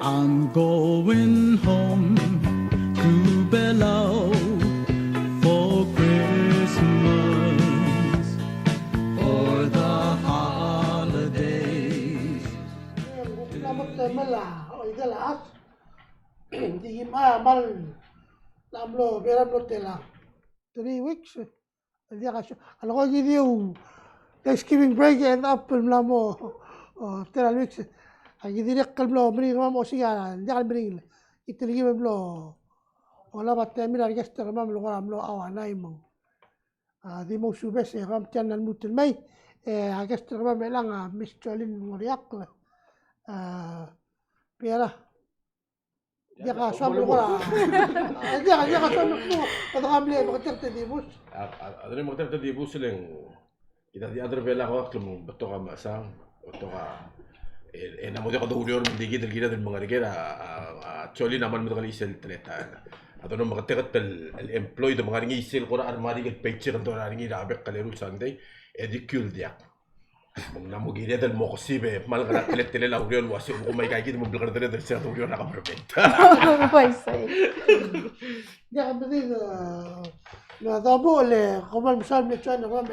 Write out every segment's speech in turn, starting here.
I'm going home to Palau for Christmas, for the holidays. Oidel di mal namlo veram tela 3 weeks dia kasih kalau kau jadi Thanksgiving break and up lamo 3 weeks jadi dia kalau beri mau siapa dia beri itu lagi belum wala batte mira register mamlo lo awana imong di mo subes ram channel mutul mai register mamela Miss Joleen Ngoriakl Piera dia kasam lo dia kasam lo kada kamle bakter tedibus adre makter tedibus leng kita di adre bela ko klum betoka masang betoka namo de ko durior digi del gira del mangarigera choli naman mo isel treta adon makter el employee de mangaringi isel ko armari ke picture do aringi rabek kaleru sunday edikul dia namo gira del mokosibe malgra tele la urior wasi ko may kay mo blgar del ser urior na kapropet Pues sí. dia beri na dabo le como misal me chana ram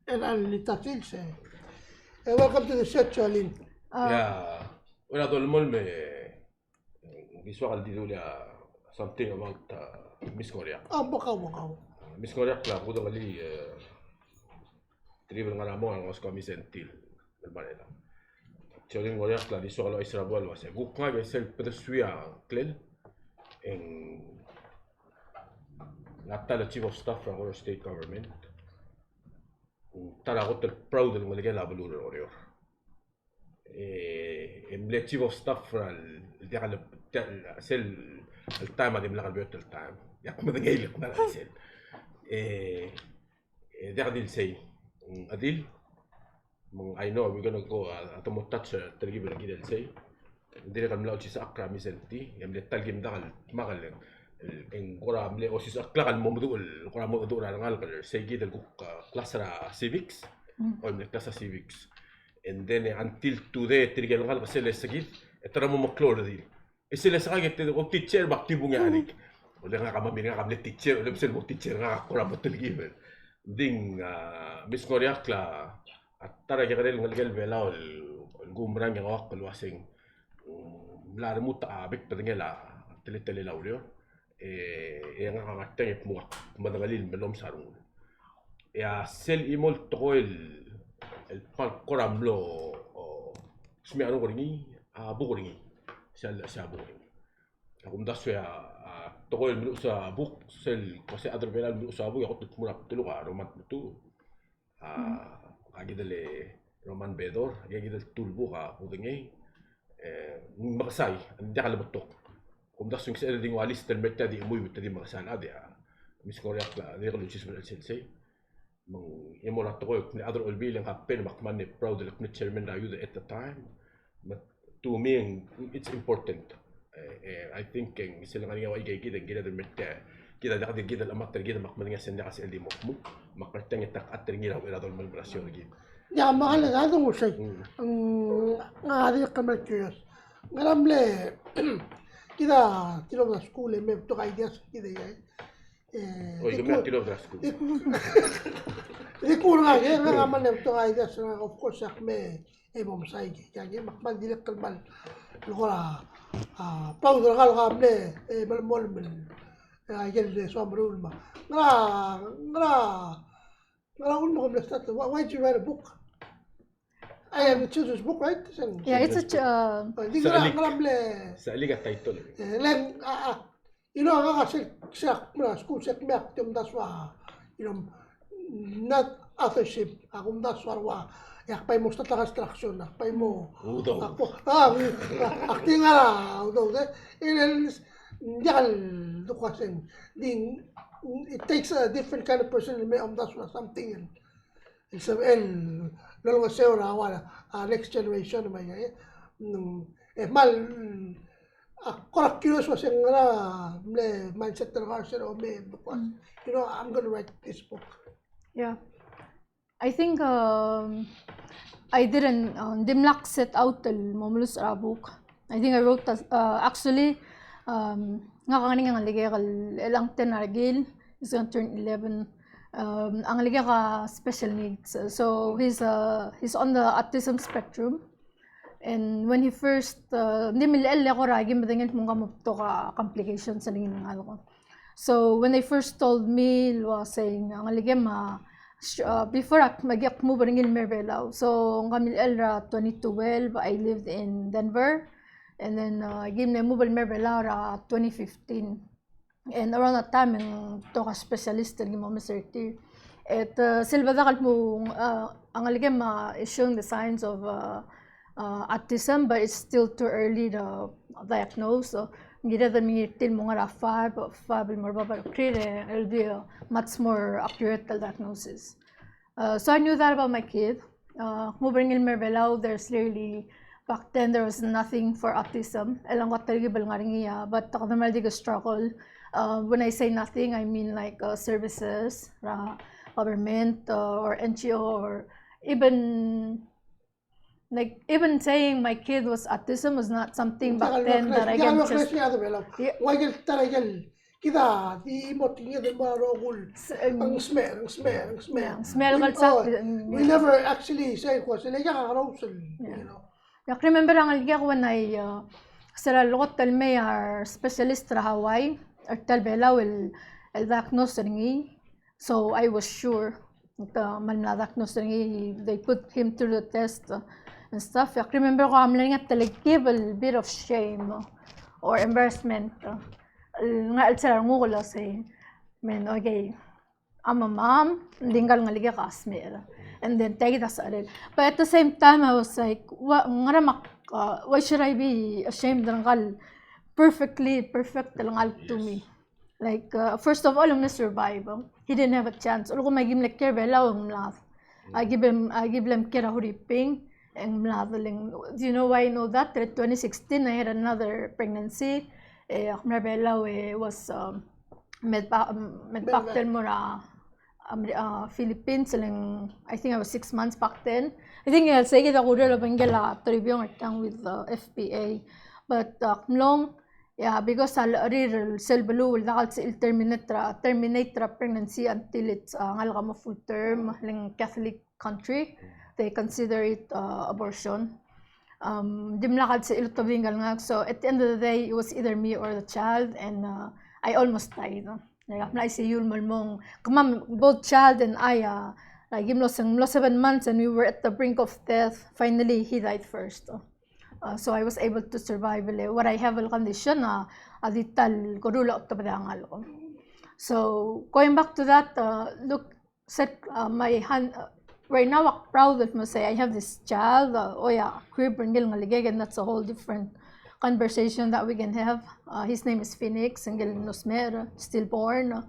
el litatilse welcome to the set Joleen ya una todo el mol me visual al didulia something about Miss Ngoriakl baka Miss Ngoriakl ko do ngali tribal nga mo ang osko misentil del manera Joleen Ngoriakl di solo Israel was guk nga ge sel persuia clel en Natal chief of staff from our state government tala got el proud del ngali la bulur orior emble chief of staff el dia sel el time adim la galbet el time ya como de gay na sel dia dil say adil I know we're gonna go at mo touch tergib lagi del say dire kam la sa akra misenti yam le talgim dagal magal en gora amle o sis akla kan mo mudul gora mo do ngal kal say gid el klasra civics o en klasa civics and then until today tirgel ngal sel sagid etara mo maklor dil esel sagid te o teacher baktibu nganik o le nga kamami nga kamle teacher o le sel mo teacher nga gora mo tergib ding Miss Ngoriakl atara gerel ngalgel bela el gumrang yang wakal wasing la remuta abik pedengela tele laulio yang ngamateng mo madagalil melom sarung ya sel imol to el pal koramlo smi anu goringi abu goringi sel sabu akum daso ya to el melu sa buk sel ko se adre bela melu sa abu ya ko tumura tulu ka romat tu agi dele Roman Bedor, agi del tulbo ka udengay makasay andi ka labatok kum das yung sa ding walis tel meta di umuy tadi makasal adi Miss Ngoriakl di ko lucis bel sensei mang imo na to ko ni other all bilang happen makman ni proud like ni chairman na at the time but to me it's important I think sila nga nga igay gid gid del meta kita dak gid al amater gid makman nga sen kasi eldi mo makperteng tak ater ngira ila dol malbrasyon gid ya mahal hada mo shay ngari kamar curious ngaramle kida tilo da school me to ideas kida ya oy me tilo da school ikun nga nga man to ideas of course me bom sai ya makman dilek kalmal lora pau da gal gamle bal mol men agel de sombrul ma Ngara mo kom start. Why did you write a book? I have a children's book, right? Yeah, it's a Salik at title. Then, you know, I school set me up that's why, you know, not authorship. That's why yakpay mo sa construction, yakpay mo. Acting nga udo. It takes a different kind of person to make that's something and lalo nga wala next generation may mal correct curious was yung mindset ng Harsher o may because you know I'm gonna write this book. Yeah, I think I didn't dimlak set out المملوس book. I think I wrote that, actually, nga kani nga ligay ka ilang 10 argil, he's gonna turn 11. Ang ligay ka special needs. So he's on the autism spectrum. And when he first, hindi milil ako ragim, badangin mong kamupto ka complications sa lingin ng ko. So when they first told me, was saying, ang ligay before mag-yak mo ba rin Mervelao. So ang kamil ra 2012, I lived in Denver. And then gim na mo ba Mervelao ra 2015. And around that time, yung to ka specialist ng mo Mr. T. At silba dakal mo, ang ligay is showing the signs of autism, but it's still too early to diagnose. So gila da mingitil mo nga 5 more baba krire, it'll be a much more accurate diagnosis. So I knew that about my kid. Moving in Mervelao, there's really back then there was nothing for autism. Elang ko talaga nga rin iya, but ako naman di ko struggle. When I say nothing, I mean like services, government or NGO, or even saying my kid was autism was not something back then that I can just. Why get talagal kita di mo tingin ng mga rogul ang smell. Smell ka We never actually say ko sila you know. I remember ang alga ko when I sila lokot talme our specialist ra Hawaii or talbela will diagnose ringi. So I was sure man na diagnose ringi. They put him through the test and stuff. I remember ko amla nga give a bit of shame or embarrassment. Nga alsara mo ko la say, man, okay, I'm a mom, linggal nga liga kasmera. And then take it aside. But at the same time, I was like, why should I be ashamed ng perfect lang to me? Like, first of all, I'm gonna survive. He didn't have a chance. Ulo ko may give like care belaw ang mlath. I give them care huriping and mlathaling. Do you know why I know that? In 2016, I had another pregnancy. Belaw was medpaktel mo na Philippines, I think I was 6 months back then. I think I'll say it ako rin bangala tribune with the FPA. But long, yeah, because I'll real selbalu will terminate pregnancy until it's ngalaka full term ng Catholic country. They consider it abortion. Dimlakad sa ilutabingal nga. So at the end of the day, it was either me or the child, and I almost died. I see you both child and I like him lost 7 months, and we were at the brink of death. Finally, he died first. So I was able to survive. What I have a condition adital korula optabadangal ko. So going back to that, look, set my hand. Right now, I'm proud of me say I have this child. Queer bringil nga ligay, and that's a whole different conversation that we can have. His name is Phoenix, and Nosmer, stillborn.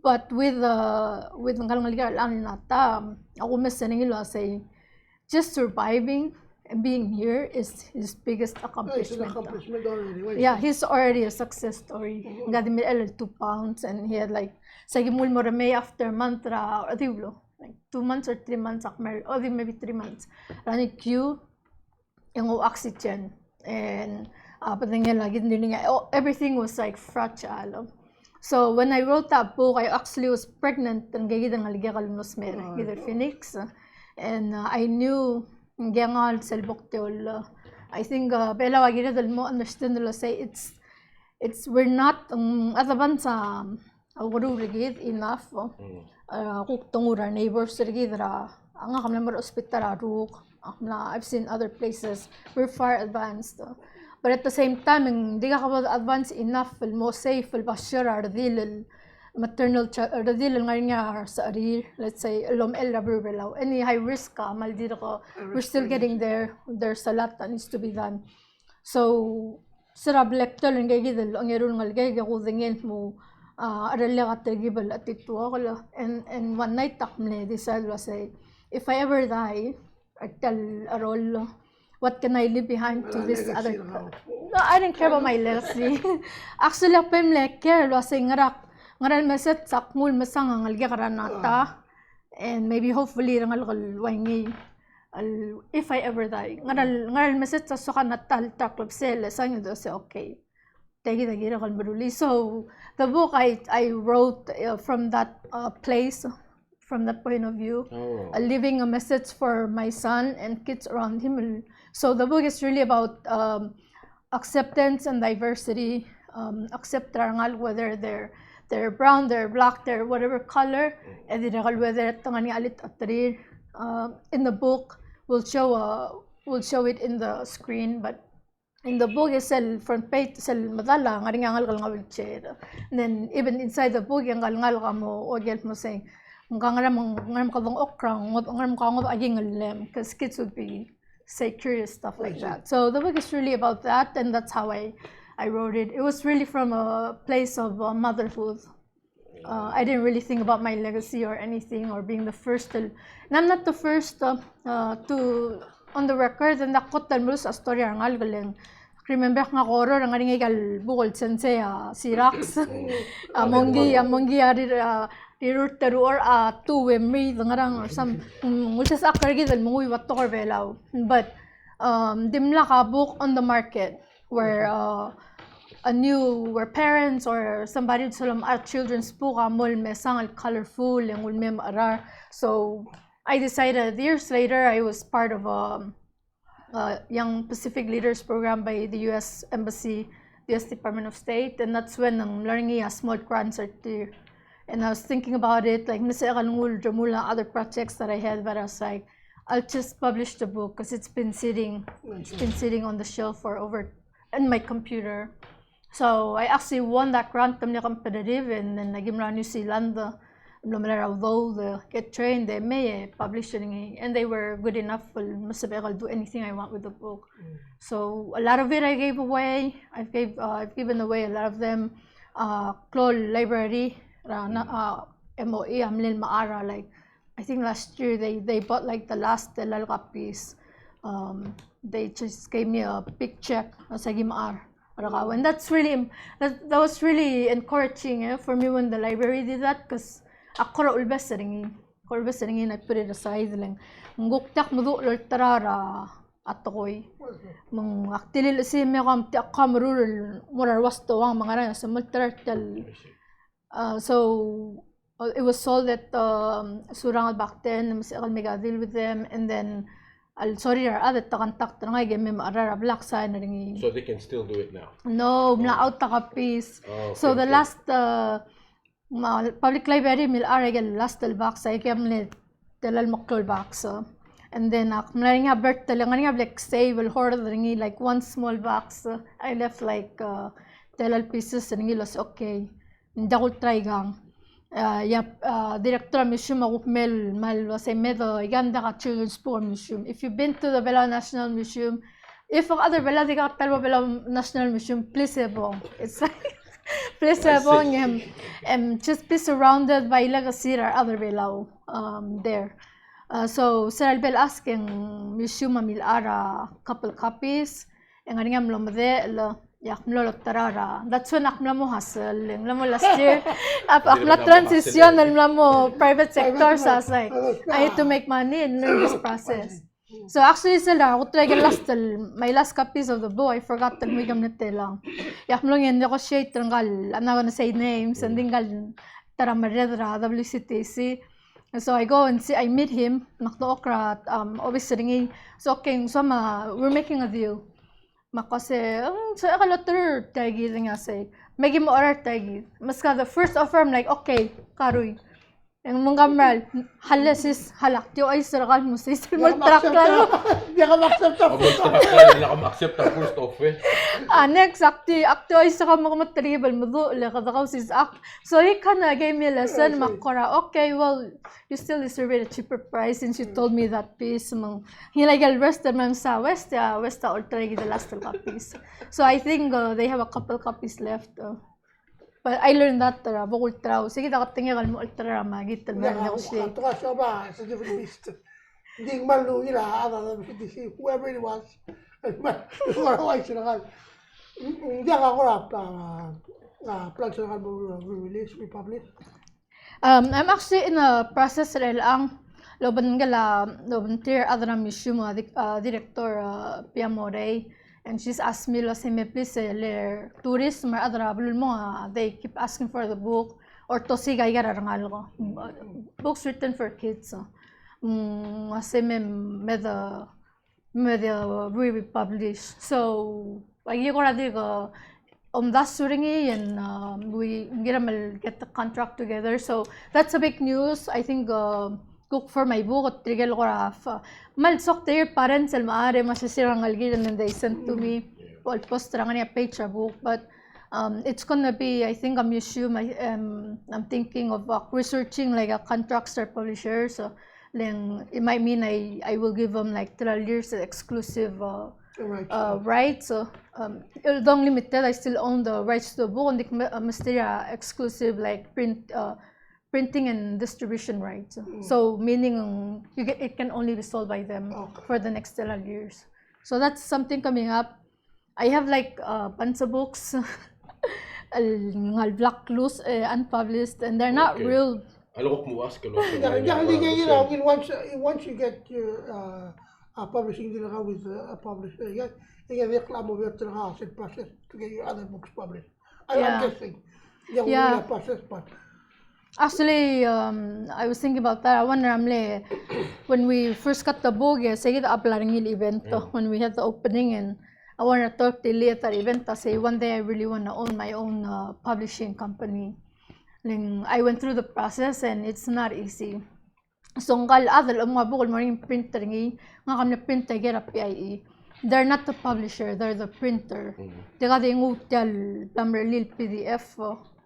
But with ngalangal nata, ako mesaningilo say, just surviving and being here is his biggest accomplishment. Yeah, he's already a success story. Got him 2 pounds, and he had like sagimul morame after mantra or like 2 months or 3 months, or maybe 3 months. Running queue, yung oxygen, and everything was like fragile. So when I wrote that book, I actually was pregnant and either Phoenix, and I knew I think mo understand say it's we're not enough. Our neighbors I've seen other places. We're far advanced. But at the same time, hindi ka advanced enough, mo safe, maternal nga sa arir, let's say, any high risk ka, we're still getting there. There's a lot that needs to be done. So, sarab lector, ang gagidal, ang yarul nga ligay, gakudingin mo, aralya ka trigibal at ito ako. And one night, takmle, decided to say, if I ever die, I tell Arol, what can I leave behind to this other? No, I didn't care about my legacy. Actually, ako yung care, kasi ngaral maset sakmul masang ang alga karanata, and maybe hopefully rangal kalwangi. if I ever die ngaral message sa suka natal taklop sel sang do say okay tagi kal maruli. So the book I wrote from that place, from that point of view, leaving a message for my son and kids around him. So the book is really about acceptance and diversity. Accept rangal whether they're brown, they're black, they're whatever color, and whether tangani alit atrir. In the book, we'll show it in the screen, but in the book is sell front page sell madala ngaringal kal wheelchair. And then even inside the book yang ngal kamo Oidel mo saying ngam kadong okrang ngam kangod aging lem, because kids would be say curious stuff like that. So the book is really about that, and that's how I wrote it. It was really from a place of motherhood. I didn't really think about my legacy or anything, or being the first and I'm not the first to on the record, and nakot mo sa storya ngal galing. Remember nga horror nga ringi gal bukol sensei si Rax amongi ari rirutero or tuwe mi ngarang or some which is akargi dal mungui watto or belaw. But dimla ka book on the market where where parents or somebody salam at children's book amol mesang colorful and will mem arar. So I decided years later. I was part of a Young Pacific Leaders Program by the U.S. Embassy, the U.S. Department of State, and that's when I'm learning a small grants are there. And I was thinking about it, like other projects that I had, but I was like, I'll just publish the book because it's been sitting on the shelf for in my computer. So I actually won that grant competitive, and then I came to New Zealand. Although they get trained, they may publish it, and they were good enough. I'll do anything I want with the book. So a lot of it I gave away. I've given away a lot of them. Klol Library, MOE, Amlil Maara. Like I think last year they bought like the last Talungab piece. They just gave me a big check. And that was really encouraging for me when the library did that, because ako ulbas ringin I put it aside lang nguktak mudu lol tarara atoy mang aktilil si me kam ti akamrul murar wasto ang mga ran sa multartal. So it was sold at Surangal back then. Masakal megadil with them, and then sorry other takantak nga game arara black sign ringin. So they can still do it now. No, na out taka piece. So the last public library mil aragal last box I came le telal maktol box. And then akmlaring habert talangan like save hoard ringi like one small box. I left like telal pieces ringi los okay. Ndakul try gang. Director museum mel mal say medo iganda ka children's book museum. If you've been to the Palau National Museum, if other Palau National Museum, please it's like please just be surrounded by legacy or other Palau there. So Sir Albel asking museum amil ara couple copies and ngaringam lomade yakmlo tarara. That's when akmlo hustle mo last year. Akmlo transition mo private sector sa like I need to make money and learn this process. So actually sila ako try my last copies of the book I forgot to make them lang. Yakmlo yung negotiate tanggal I'm not gonna say names and dingal taramadra WCTC. So I go and see I meet him nakto okra obviously so okay so we're making a deal. Makase so akalater tagi nga say magi mo order tagi maska the first offer I'm like okay karoy ang mga kamral halasis halak tio ay sarakal mo sa small truck lang Hindi ka ma-accept ang first offer. Next acti ay sa mga material mo la kadakaw sis ak so he kinda gave me a lesson makora okay well you still deserve a cheaper price since you told me that piece mang hilagal rest man sa west ultra the last copies. So I think they have a couple copies left. But I learned that bukul traw. Sige nakatinggal mo ultra magit man negotiate. Ito ka siya ba sa different beast. Hindi malu nila whoever it was. Hindi ako rap plan siya release we publish. I'm actually in a process lang loban gala loban tier adra museum director Piamore, and she's asked me lo me please le tourism or adra bulul mo they keep asking for the book or to si gay garangal ko books written for kids se me the we publish so like ko radigo that's suringi and we get the contract together. So that's a big news. I think cook for my book at trigel ko mal sok their parents al maare masisirang algiran and they sent to me well post rangan a page a book but it's gonna be I think a museum. I'm thinking of researching like a contracts or publisher so then it might mean I will give them like 12 years exclusive rights. So although limited, I still own the rights to the book and the exclusive like printing and distribution rights. So meaning it can only be sold by them for the next 12 years. So that's something coming up. I have like bunch of books, black loose unpublished, and they're not real. Once you get your publishing deal with a publisher, you get the reclam of your house and process to get your other books published. I'm guessing. Yeah. Process, but actually, I was thinking about that. I wonder, when we first got the book, say the uploading event when we had the opening, and I want to talk to later event. I say one day I really want to own my own publishing company. I went through the process and it's not easy. So ngal adal ang mga bukol morning printer nga kami printer get PIE. They're not the publisher, they're the printer. Teka di ngutel tamrelil PDF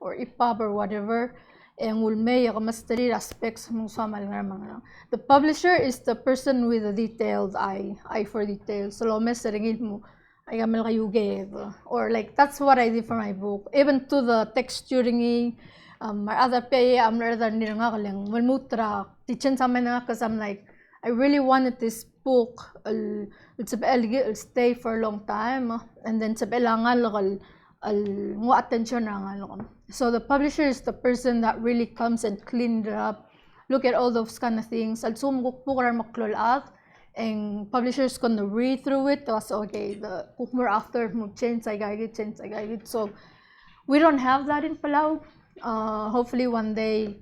or EPUB or whatever. And will may masteri aspects mong samal nga mga. The publisher is the person with the detailed eye for details. So lo mes ringil mo ay gamel kayuge or like that's what I did for my book. Even to the texturing my other pay other niranga kalang malmutra teaching sama na because I'm like I really wanted this book it'll stay for a long time and then sabelangal mo attention na so the publisher is the person that really comes and cleaned it up, look at all those kind of things also mukpukar maklol out and publishers gonna read through it so okay the more after change I guide it so we don't have that in Palau. Hopefully one day,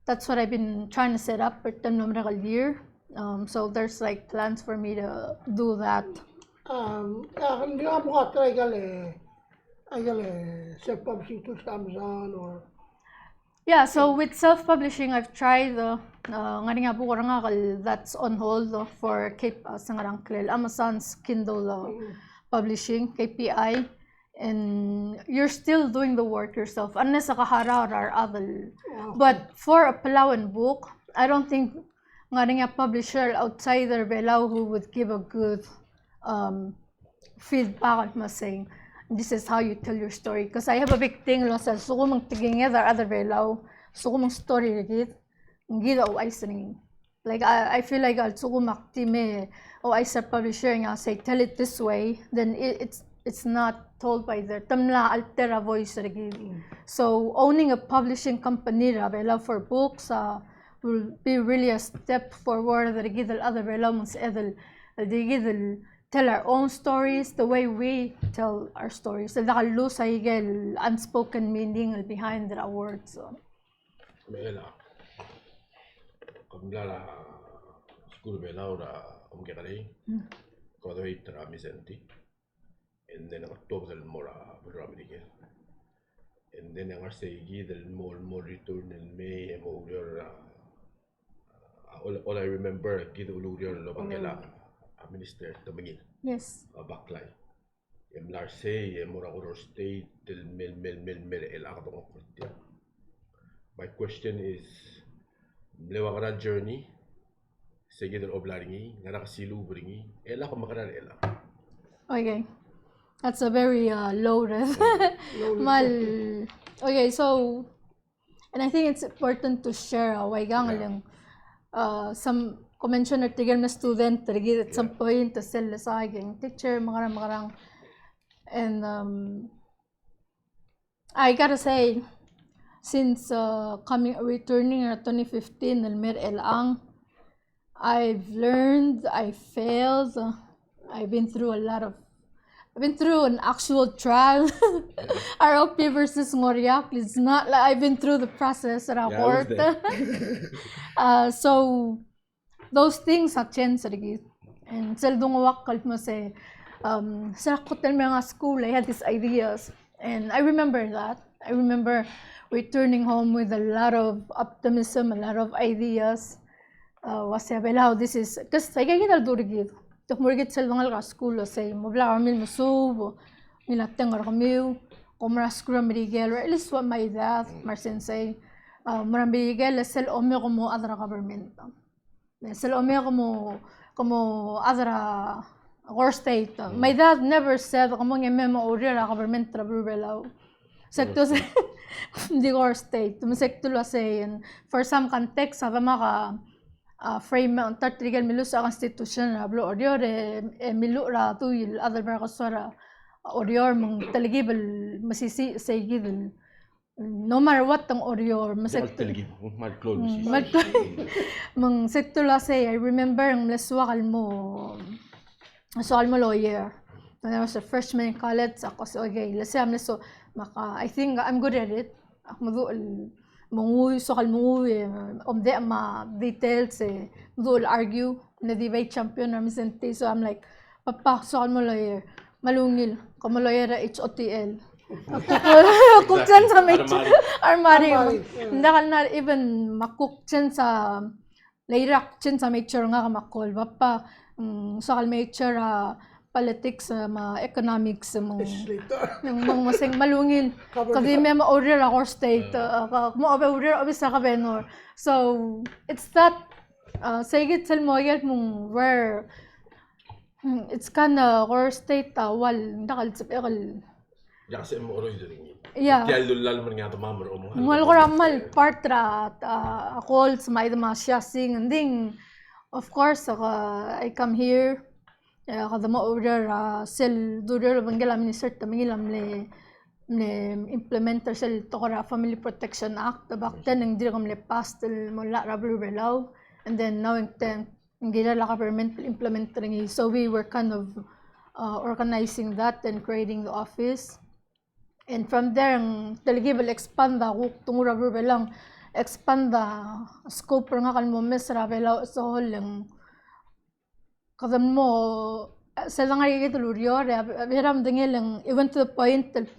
that's what I've been trying to set up for the year. So there's like plans for me to do that. Hindi nga mo try self-publishing tools sa Amazon or yeah, so with self-publishing, I've tried that's on hold for Amazon's Kindle publishing, KPI. And you're still doing the work yourself unless akaharar or other. But for a Palauan book, I don't think a publisher outside their Palau who would give a good feedback at saying this is how you tell your story. Because I have a big thing sa suko mang tiging other Palau, suko mang story rigid, ngida o ay singing. Like I feel like al suko maktime o ay sa publisher nga say tell it this way, then it's not told by their tamla altera voice regime. So owning a publishing company for books will be really a step forward that other tell our own stories the way we tell our stories. So lose unspoken meaning behind the words. So. And then I talk del more American. And then I say del more return and May and all I remember gid ulurior lobangela minister tamingin. Yes. Backline. Em larse em mora state del mel el akatong okutya. My question is lewa kana journey sige del oblaringi ngana kasilu bringi ela ko makaran ela. Okay. That's a very loaded. Okay, so, and I think it's important to share some convention at tigil na student at some point to sell the saging teacher makarang and I gotta say since returning in 2015 nalmer elang I've learned, I failed, I've been through an actual trial. ROP versus Ngoriakl. It's not like I've been through the process at our Yeah, I was court. So those things have changed again. And sa dungawakal mo say, sa hotel mga school, I had these ideas. And I remember that. I remember returning home with a lot of optimism, a lot of ideas. Sabi how this is, kasi sa kaya durigid. Tok murigid sa lungal ka school, say, mabla kami masubo, nilateng kami, kumara school mirigel, or at least what my dad, Marcin say, marambigel, sel ome como adra government. Sel ome como adra or state. My dad never said, kamo nga memo order government travel. Sekto say, di or state. Sekto lo say, and for some context, sa mga frame ang tartrigal milu sa constitution na blo orior milu ra tu il other bar kasara orior mong taligibal masisi say gidel no matter what tang orior masek taligi mal close mong sektula say I remember ang leswakal mo lawyer when I was a freshman in college ako so okay lesam leso maka I think I'm good at it ako manguy sokal manguy omde ma details will argue na debate champion na misente so I'm like papa sokal mo lawyer malungil como lawyer HOTL cook dyan sa may armari ndakal na even makook dyan sa layrak dyan sa may nga kamakol papa sokal may politics, economics, yung masing malungil. Kasi may ma-order ako state, ma-order obis na kabenor. So, it's that, sayagit sa moyal mong where, it's kinda, or state, wal, nakal, sapikal. Kasi mo oro yun. Yeah. Kaya lulal mo nga tumamar o mo. Mal ko ramal, partra, calls, may siya sing, and then, of course, I come here, kada ma-order sel durer bangala minister tamingilam le implementer sel tokora Family Protection Act back then ang dirgam le passed mula rablo belaw and then now ang gira la government implementing so we were kind of organizing that and creating the office and from there ang taligibal expand tungo rablo belang expand the scope nga kalmo mes rabelaw so lang kada mo sa lang ay ituluryo biram dingil even to the point that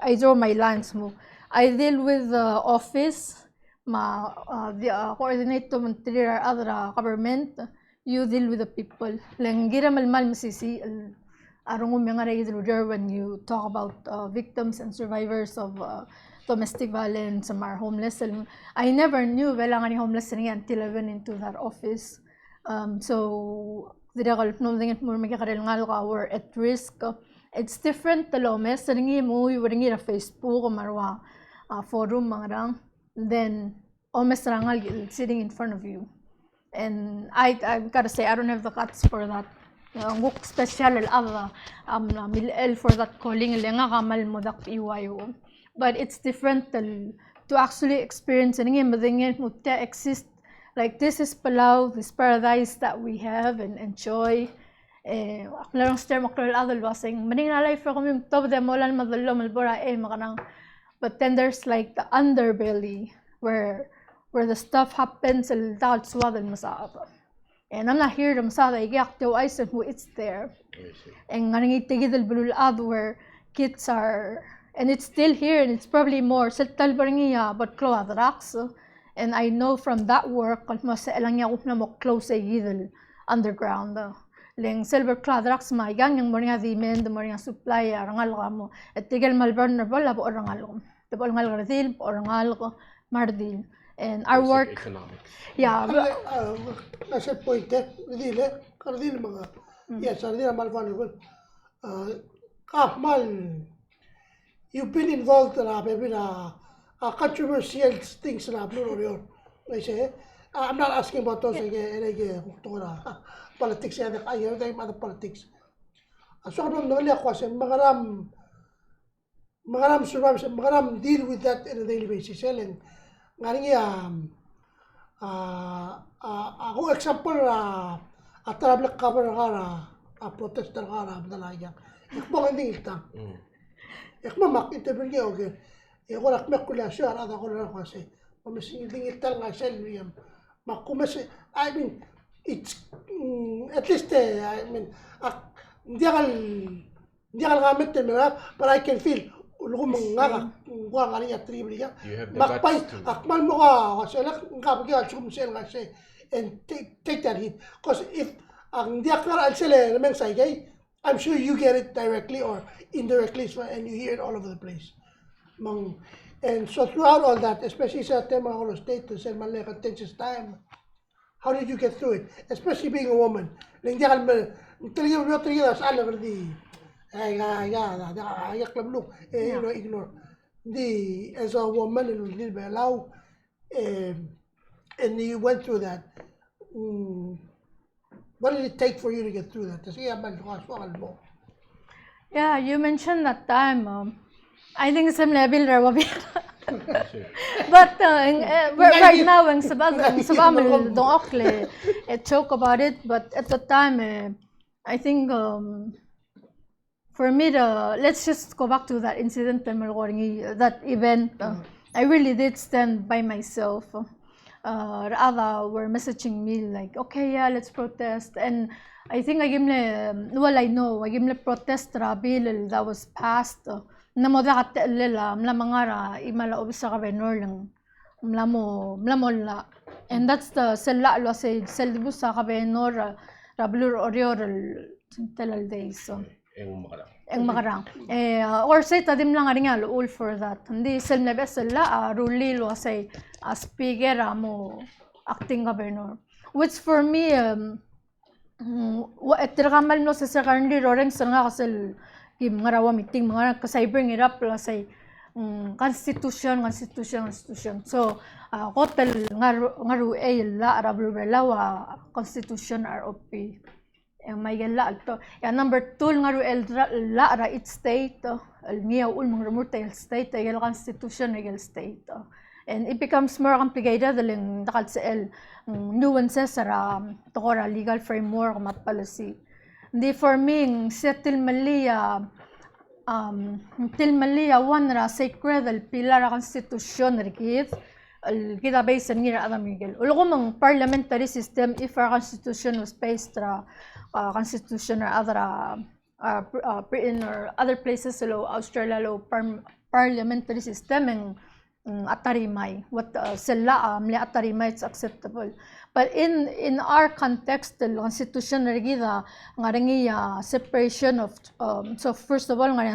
I draw my lines mo I deal with the office the coordinator ministry or other government you deal with the people lang gira malmal masisi arong mga ituluryo when you talk about victims and survivors of domestic violence are homeless I never knew wala nga ni homeless until I went into that office so Dirakal no dingin mo magkakarel ngal ka or at risk. It's different talomes ringi mo ringi na Facebook marwa forum mga then almost rangal sitting in front of you. And I gotta say I don't have the guts for that. Nguk special al mil for that calling lenga kamal mo dak iwayo. But it's different to actually experience ringi madingin mo ta exist. Like this is Palau, this paradise that we have and enjoy. Larong star maklol adol wasing maning na life ko kami top de molan madalo malbora makanang. But then there's like the underbelly where the stuff happens and that's what I'm masaba. And I'm not here to masada iyak to I said who it's there. And nganing itigidal bululad where kids are and it's still here and it's probably more seltal baringiya but cloadrax. And I know from that work, mas elang niya na mo close gidel underground. Leng silver cladrax maigang yung morning demand, the morning supply arangal ka mo. At tigal malburn na bala po orangal ko. Tapos orangal radil, orangal ko mardil. And our work, economics. Yeah. Nasa point kardil mga. Yes, kardil mal vulnerable. Mal, you've been involved na maybe na controversial things na upload I say, I'm not asking about those politics and other politics. So no kasi magaram survivors, magaram deal with that on a daily basis. Ngayon Ako example travel cover protester bedalayan. Ikmo hindi ilta. Ikmo mak interview okay. Iko nak mekula siya ada ko na kasi. Pamising ilta nga selviam. Makumas I mean it's at least I mean hindi akal gamit na but I can feel ulo mga gua ngani triple ya makpai akmal mo kasi lak ngap ga chum sel kasi and take that hit because if ang dia kara sel men say I'm sure you get it directly or indirectly and you hear it all over the place and so throughout all that especially sa tema of state to sel malay contentious time how did you get through it especially being a woman lang dia kan talaga sa ala verdi ignore. As a woman in Palau, and you went through that. What did it take for you to get through that? Yeah, you mentioned that time. I think some level there will be. But right now, ang sabamil don't actually joke about it. But at the time, I think. For me, let's just go back to that incident, that event. I really did stand by myself. Other were messaging me like, okay, yeah, let's protest. And I think I gave me protest bill that was passed. Namoda ka lila, mlamangara, imala obisa ka venor lang, mlamola. And that's the sella lo say selbusa ka venor, rablur orior telal days. So. Ang makarang. Or say tadim lang nga all for that. Hindi sila besela rulilo say speaker mo acting governor. Which for me tiramal no sa currently roring sa nga kasi mga rawa meeting mga ka-cyber ngirap la say constitution. So hotel ngaru la arablo la constitution ROP. May gala to. Number 2 nga la ra it state niya ulmong remote state ay constitution ay state. And it becomes more complicated daling dakal sa nuances sa tokora legal framework mat policy. Hindi for me settle malia one ra sacred al pilar constitution rikit kita based on ngira Adam Miguel. Ulo ko mang parliamentary system if our constitution was based constitution or other Britain or other places law Australia law parliamentary system and atarimay what sila mli atarimay it's acceptable but in our context the constitution regida nga separation of so first of all nga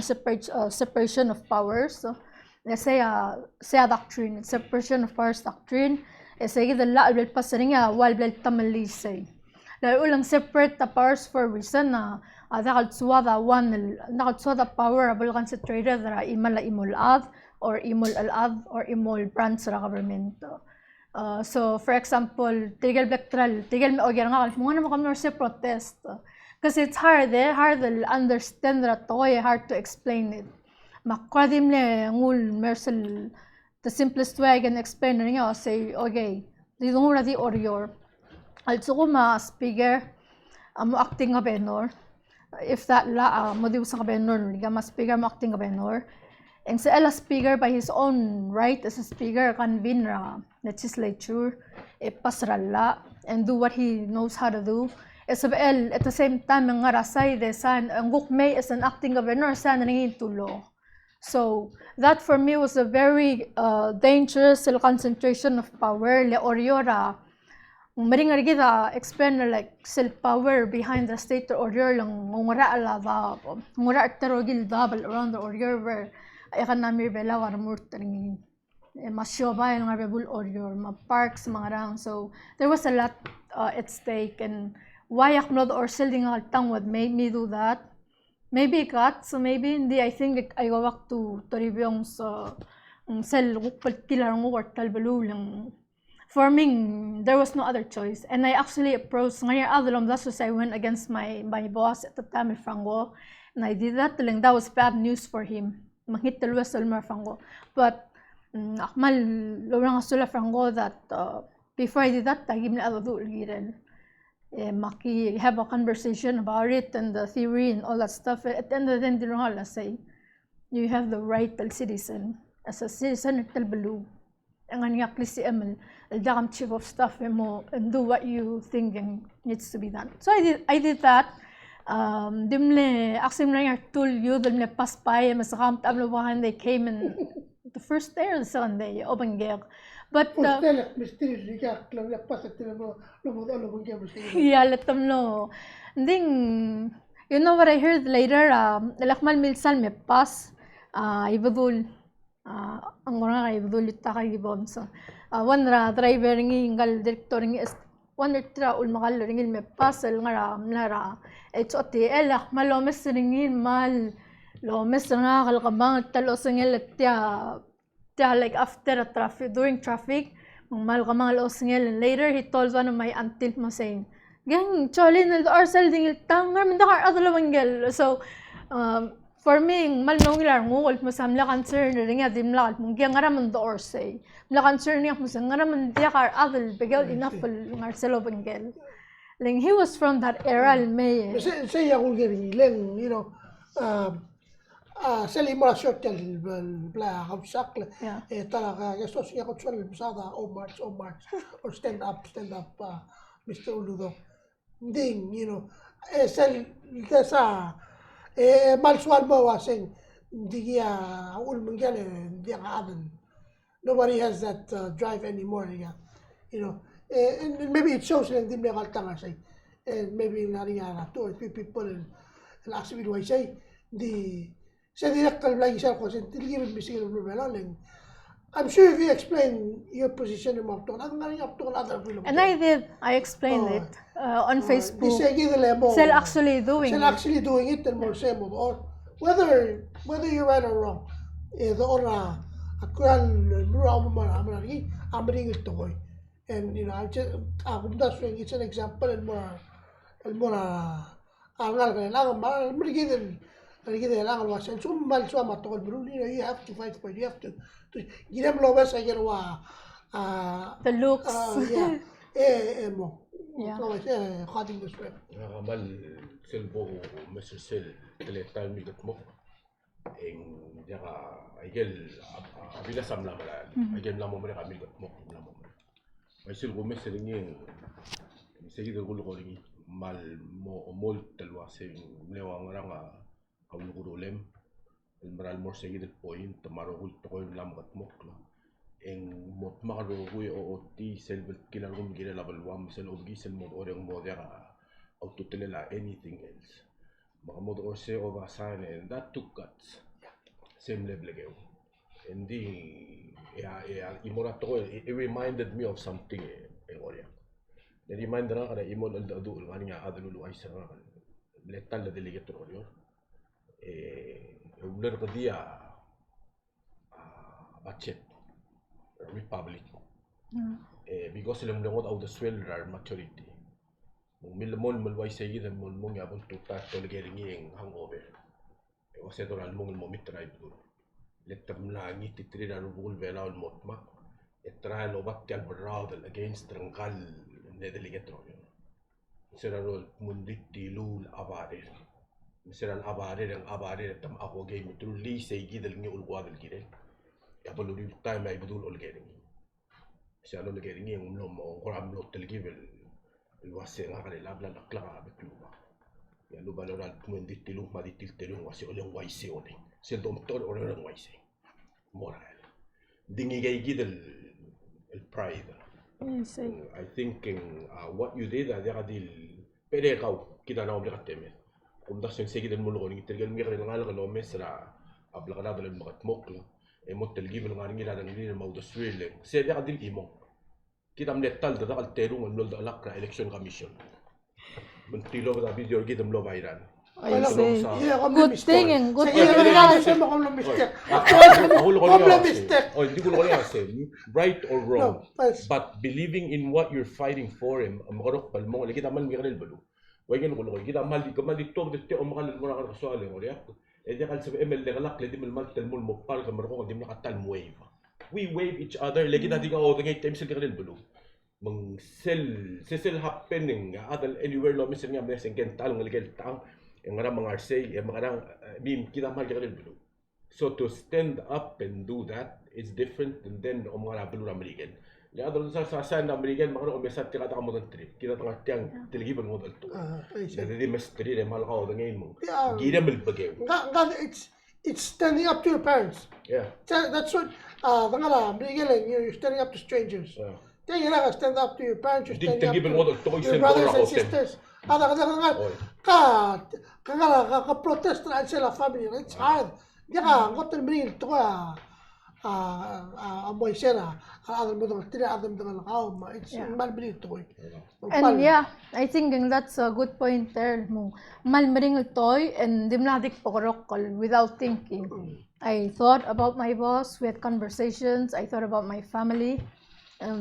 separation of powers so let's say doctrine separation of powers doctrine say the la bel pasaringa wal bel tamalisay la ulang separate the powers for reason na nakatsuwada power abul concentrated ra imala imulad or imol alad or imol branch ra government. So for example, tigel me ogyan nga mo na mo kami sa protest. Kasi it's hard to understand that hard to explain it. Makwadim le ngul mersel the simplest way I can explain niya say okay, di ngura di orior. Also kuma speaker amo acting nga benor. If that la mo di sa benor nga mas speaker mo acting nga benor. And sa ela speaker by his own right as a speaker convene legislature pasrala and do what he knows how to do. SBL at the same time nga rasay de san ang gukmay as an acting governor san nangin tulo. So that for me was a very dangerous concentration of power le oriora. Maring kita explain like self power behind the state order lang ngura alava ngura terogil double around the order where akan namir bela war murtring masyoba yung rebel order ma parks mga rang so there was a lot at stake and why aknod or selling altang what made me do that maybe cut so maybe hindi I think I go back to reviewing so sel pilar ng wortal belu lang for me there was no other choice and I actually approached ngayon adlom that's why I went against my boss at the time Franco and I did that lang that was bad news for him manghit talwas Franco but akmal lorang asula Franco that before I did that, I give me a Maki have a conversation about it and the theory and all that stuff. At the end of the day, I say, you have the right as citizen. As a citizen, it's below. And I'm the chief of staff and do what you think needs to be done. So I did that. Dimle aksim na tool you dimle pass by masakam tablobahan they came in the first day or the second day open gig. But yeah, let them know. Then you know what I heard later? Lakmal milsal me pass ibadul ang mga ibadul itakagibon so one driver ngal director ngi one tra ul magal ringil me pasel ngara mlara it's OTL malomes ringil mal lomes nga kalkabang talosengel tia like after a traffic during traffic mal kamang losengel and later he told one of my auntie mo saying gang Joleen ourselves dingil tangar mindakar adalawangel so for me mal nongilar ngol masamla concern ringa dimla mungya ngaraman do or say mla concern niya musang ngaraman diakar adal begal enough ngarcelo bengel like he was from that era may say ya gulgeri leng you know سلي مرة شوت بلا خمسة ترى يسوس ياخد شغل بساطة أو مارش or stand up Mr. Uludo ding you know سل تسا mal sual mo wasing diya ul mengale diya adon nobody has that drive anymore you know and maybe it shows lang dimle kaltanga say and maybe nariya 2 or 3 people and actually do I say the sa direktal lang isa ko sa tiligid bisig ng problema. I'm sure if you explain your position in Mapton, and I explained it on Facebook. Sel actually doing it and more same or whether you're right or wrong. The ora akuan mura amari amring ito and you know that's it's an example and more angal kailangan marigid you have to fight for it. You have to give them lowest I get the looks cutting the sweat. Mal selbo Mr. Sel teletal mi gatmo eng jaka igel abila samla mala igel lamo mala kami gatmo lamo ay selbo Mr. ngin seguido gulo ko ringi mal mo mol telwa se lewa nga au lugurulem el maral mor seguir el point tomaro gul to lam gat mokla en mot maro gui o ti selbel kilar gum gire la balwam sel obgi sel mod oreng modera au tutelela anything else mod or se over sign and that took guts same level again and the imorato it reminded me of something en oria the reminder kada imol al adu ngani nga adulu ay sa letal la delegator orio ular dia budget republic because lang lengot out the swelder maturity milmol malway sayid mol mong yabon tuta tolgering ng hangover o sedoral mong momitray bu letam langi titrina rubul belaw motma etra lo batyal brawl against trangal ne delegator serarol mundit dilul abare misalnya abare tam ako game itu li segi del ngi ulqad del gide ya bolu di time ay budul ol gede misalnya ol gede ngi ngom mo ko am lo tel givel el wase nga kale labla nakla betluba ya lu baloral mun ditilu ma ditiltelu wase ol yang waise ol sel dom tol ol yang waise moral dingi gay gidel el pride I thinking what you did ada dil pede kau kita na obli kateme kung dasin sige del mulo ni tergal mi kare ngal kalo mesra abla kada del magat mokla e motel gibel ngal ngi la ngi ma udo swele se ya dil imo kita mnetal da kal teru ngol da lakra election commission mun tilo da video gidem lo viral good thing right or wrong but believing in what you're fighting for him amorok palmo kita man mi kare balu وين نقول له كده مالي كمان التوب ده تقوم قال المرة قال سؤال يقول إذا قال سبب إمل لغلاق لدي من المال تلمول مقال كمرة قال دي من قتال مويف we wave each other لكن هذيك أو ده جاي تمسك غير البلو mang sel happening adal anywhere lo misin nga mes gen tal ngal tang yang ngara mga say yang mga mim kita mal jagal bilu. So to stand up and do that is different and then mga bilu American. Ya adal sa American mga umesat kita ta mo trip. Kita tanga tiang tiligi mo dal to. Jadi mestri de mal ka ngayon mo. Gida mil bagay. It's standing up to your parents. Yeah. That's what you're standing up to strangers. Then you gotta stand up to your parents, you're standing up to your brothers and sisters. Protest na sila family. It's hard. Di ka, ngotin bring ito ka amoy sila. Adal mo dang kaum. It's mal bring ito. And yeah, I think that's a good point there. Mal mering ito and dimladik pokorokol without thinking. I thought about my boss, we had conversations, I thought about my family.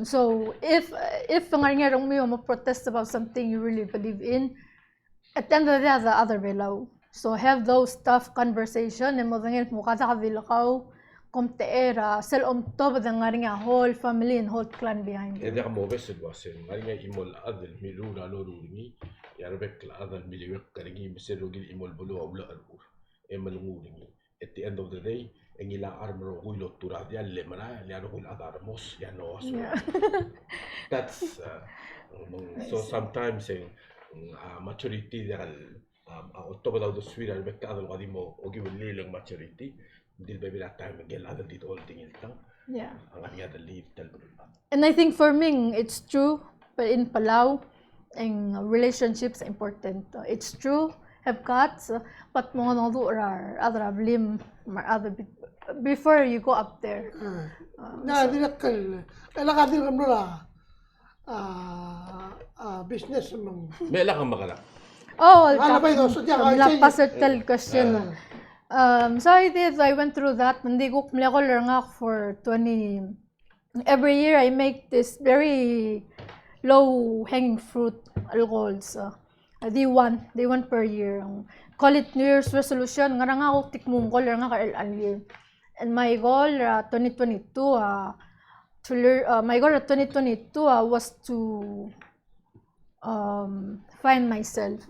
So if ngarong mo protest about something you really believe in, at the end of the day, the other below. So have those tough conversation and mo dangin mo kada kavilakaw komteera sel top the ngaring whole family and whole clan behind it. Eda mo besid wasin ngaring imol adel miluna loruni yarbek la adel miliwek karingi miserogil imol bulu awla albur emalunguni. At the end of the day, ang ila armor huilo turad yan lemara yan hul adarmos yan no. That's so sometimes maturity dal october daw swira bekta adal qadimo ogi lilang maturity dil baby that time gel adal dit all thing iltang. Yeah. Ang aniya dal live tal. And I think for me it's true, but in Palau and relationships important. It's true. Have cuts, but mga are other blim, other before you go up there. Na dinakal, kailangan din kami business mo. May lang makala. Oh, pasertal question. So I went through that. Hindi ko kumleko for 20. Every year I make this very low hanging fruit goals. They one per year. Call it New Year's resolution. Nga nga ako tikmong goal nga ka year. And my goal 2022 my goal 2022 was to find myself.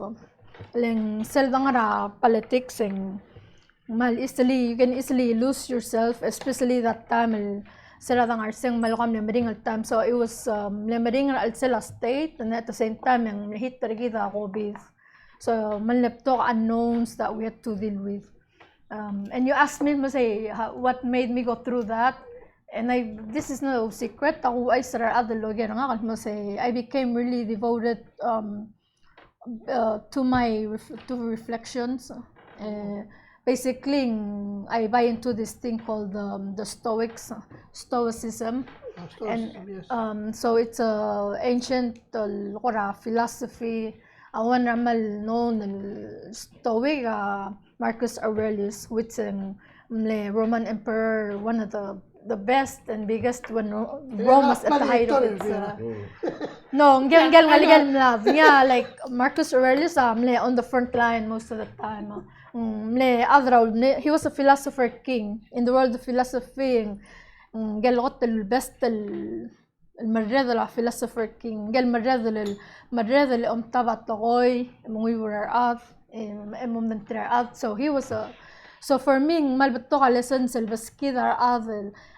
Lang self nga politics and you can easily lose yourself, especially that time sila ang arseng malukam lemering al time. So it was lemering al sila state and at the same time yung hit kita COVID. So malaptok unknowns that we had to deal with. And you asked me say what made me go through that, and this is no secret. Ako ay sara other logger nga mo say I became really devoted to my reflections. Basically, I buy into this thing called the Stoicism, and so it's a ancient philosophy. One ramal known Stoic Marcus Aurelius, which Roman emperor, one of the best and biggest when Rome was at the height of its. No, yeah, like Marcus Aurelius, on the front line most of the time. He was a philosopher king in the world of philosophy. قال البست المريض الفيلسوفر king قال المريض اللي تبعت لغوي we were out. So he was so for me mal بتوقع lessons بس كده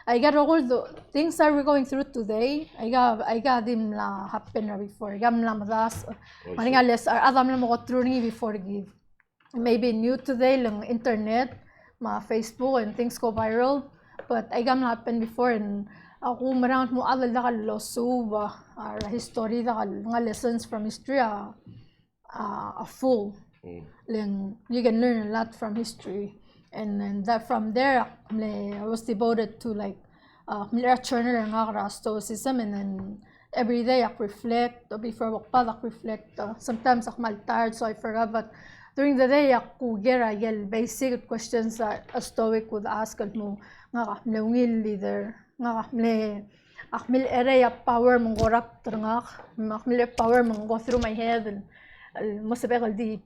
I got all the things that we're going through today. I got them happen before. I got them madas. Maling alas adam lang mo through before give. Maybe new today lang internet, Facebook and things go viral, but I got happen before and ako marang mo adal da losu history da nga lessons from history full. You can learn a lot from history, and that from there I was devoted to like literature nga Stoicism, and then every day I reflect before work I reflect. Sometimes I'm tired so I forgot, but during the day, ako basic questions that a Stoic would ask mo nga kamlewngil leader, nga kamil area power mong corrupt nga kamil power mong go through my head, and most of the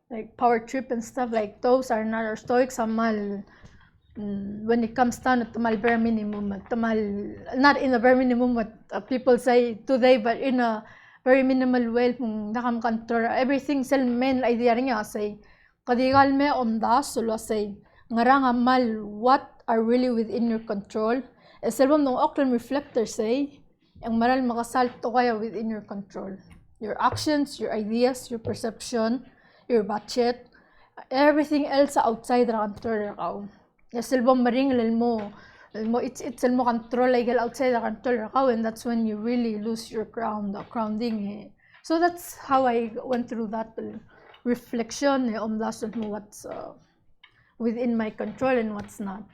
like power trip and stuff like those are not our Stoics. Amal when it comes down to tamal bare minimum, not in a bare minimum what people say today, but in a very minimal way, kung nakam control everything sel main idea niya say, kadigal me onda solo say, ngarang amal what are really within your control. Selbom nung Auckland reflector say, ang maral makasalto kaya within your control. Your actions, your ideas, your perception, your budget, everything else outside the control ka. Selbom maring mo it's mo control like outside the control ka, and that's when you really lose your grounding. So that's how I went through that reflection on what's within my control and what's not.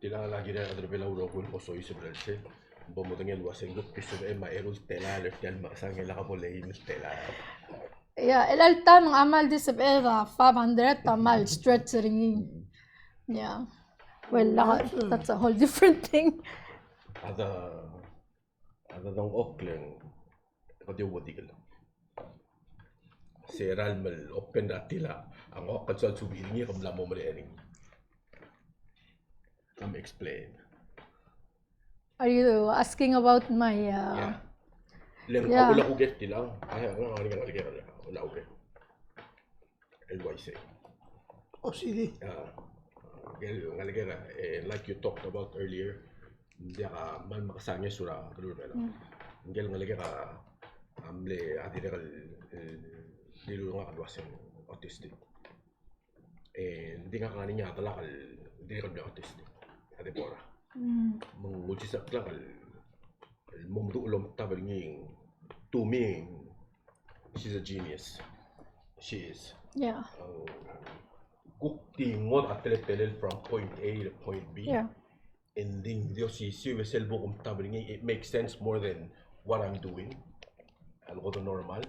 Tila lagi na kadro pela uro kun oso iso brelse. Bomo tengel waseng gut piso e ma erul tela le tial ma sang la ka pole in tela. Yeah, el alta ng amal di sa 500 amal stretch ringing. Yeah. Well, that's a whole different thing. Ada dong Auckland kadi wodigal. Seral mal open datila ang Auckland sa subiringi kam lamo mali. Come explain. Are you asking about my Yeah. Leng yeah. ako la ko get lang. Ay ang nga nga lagi wala ko get. LYC. OCD. Nga like you talked about earlier, hindi ka man makasangya sura kalur pala. Ngel nga lagi ka amle adire kal dilu nga kalwasen autistic. Hindi nga kaninya tala kal hindi ka autistic. Ade pora. Mengujisak lang kal mumdu ulom tabaringing to me she's a genius. She is. Yeah. Tingon at telepelel from point A to point B. Yeah. And then si selbo kung tabaringing it makes sense more than what I'm doing. Ano ko to normal.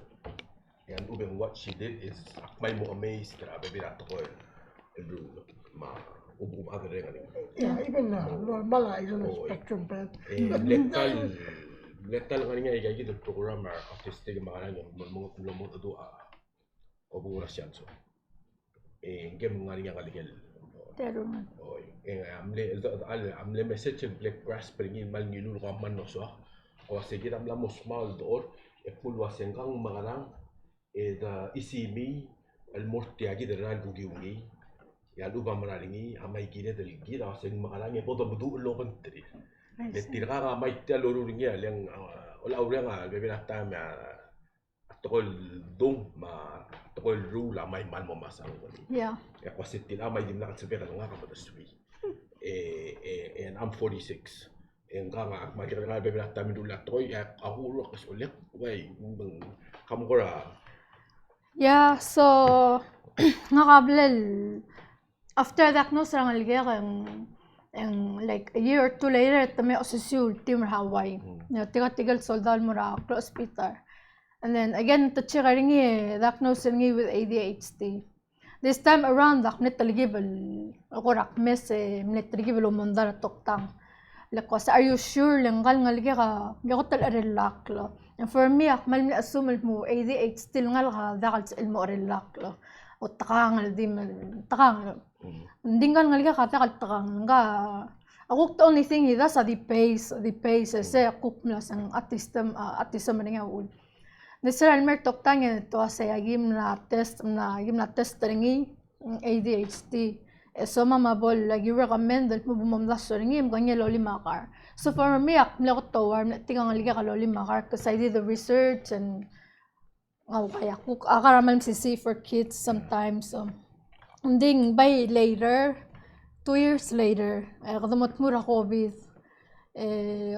And ubeng what she did is may mo amazed grabe birato ko ma other ring. Yeah, even normal is on the spectrum, but letal kaniya igay the programmer autistic mga lang lumot ado obura siyan so game nga niya kaligel Pero amle message and black grass pringin mal ngilu ko man no so ko sige tam la small door e pulwa sengkang mga lang da isimi al mortiagi de ral gugiungi ya luba maralingi amay gine del gira sing mga lang e bodo budu lo kontri le tirga ga may talo ringi yang wala ura nga bebina tama tokol dong ma tokol rula may man mo masang yeah. e kasi tila may dim na katsabi ka nga kapag sui and I'm 46 and nga makikita nga bebina tama dula toy ako uro kasi ulit way kamukura. Yeah, so nga kablel after that no sarang algera and like a year or two later tame osusul timur Hawaii. Yeah, tigal soldal mura close hospital. And then again to check ringi diagnosed ringi with ADHD. This time around dak net taligibel ako rak mes net taligibel umondar toktang. Like was are you sure lengal ngalge ka gakot tal relax lo. And for me akmal mi assume mo ADHD ngal ka dakal sa ilmo relax lo. O takangal di man takangal. Hindi nga ngalga ka takal nga ako the only thing he does the pace say cook na sang autism nga ul. Nesral mer toktang to say agim na test ringi ADHD. So mama bol like you recommend that mo bumamdas ringi mo kanya loli makar. So for me akmla ko to warm tingang ngalga ka loli makar because I did the research and kaya cook akaraman si for kids sometimes. Ding by later 2 years later kadamot mura COVID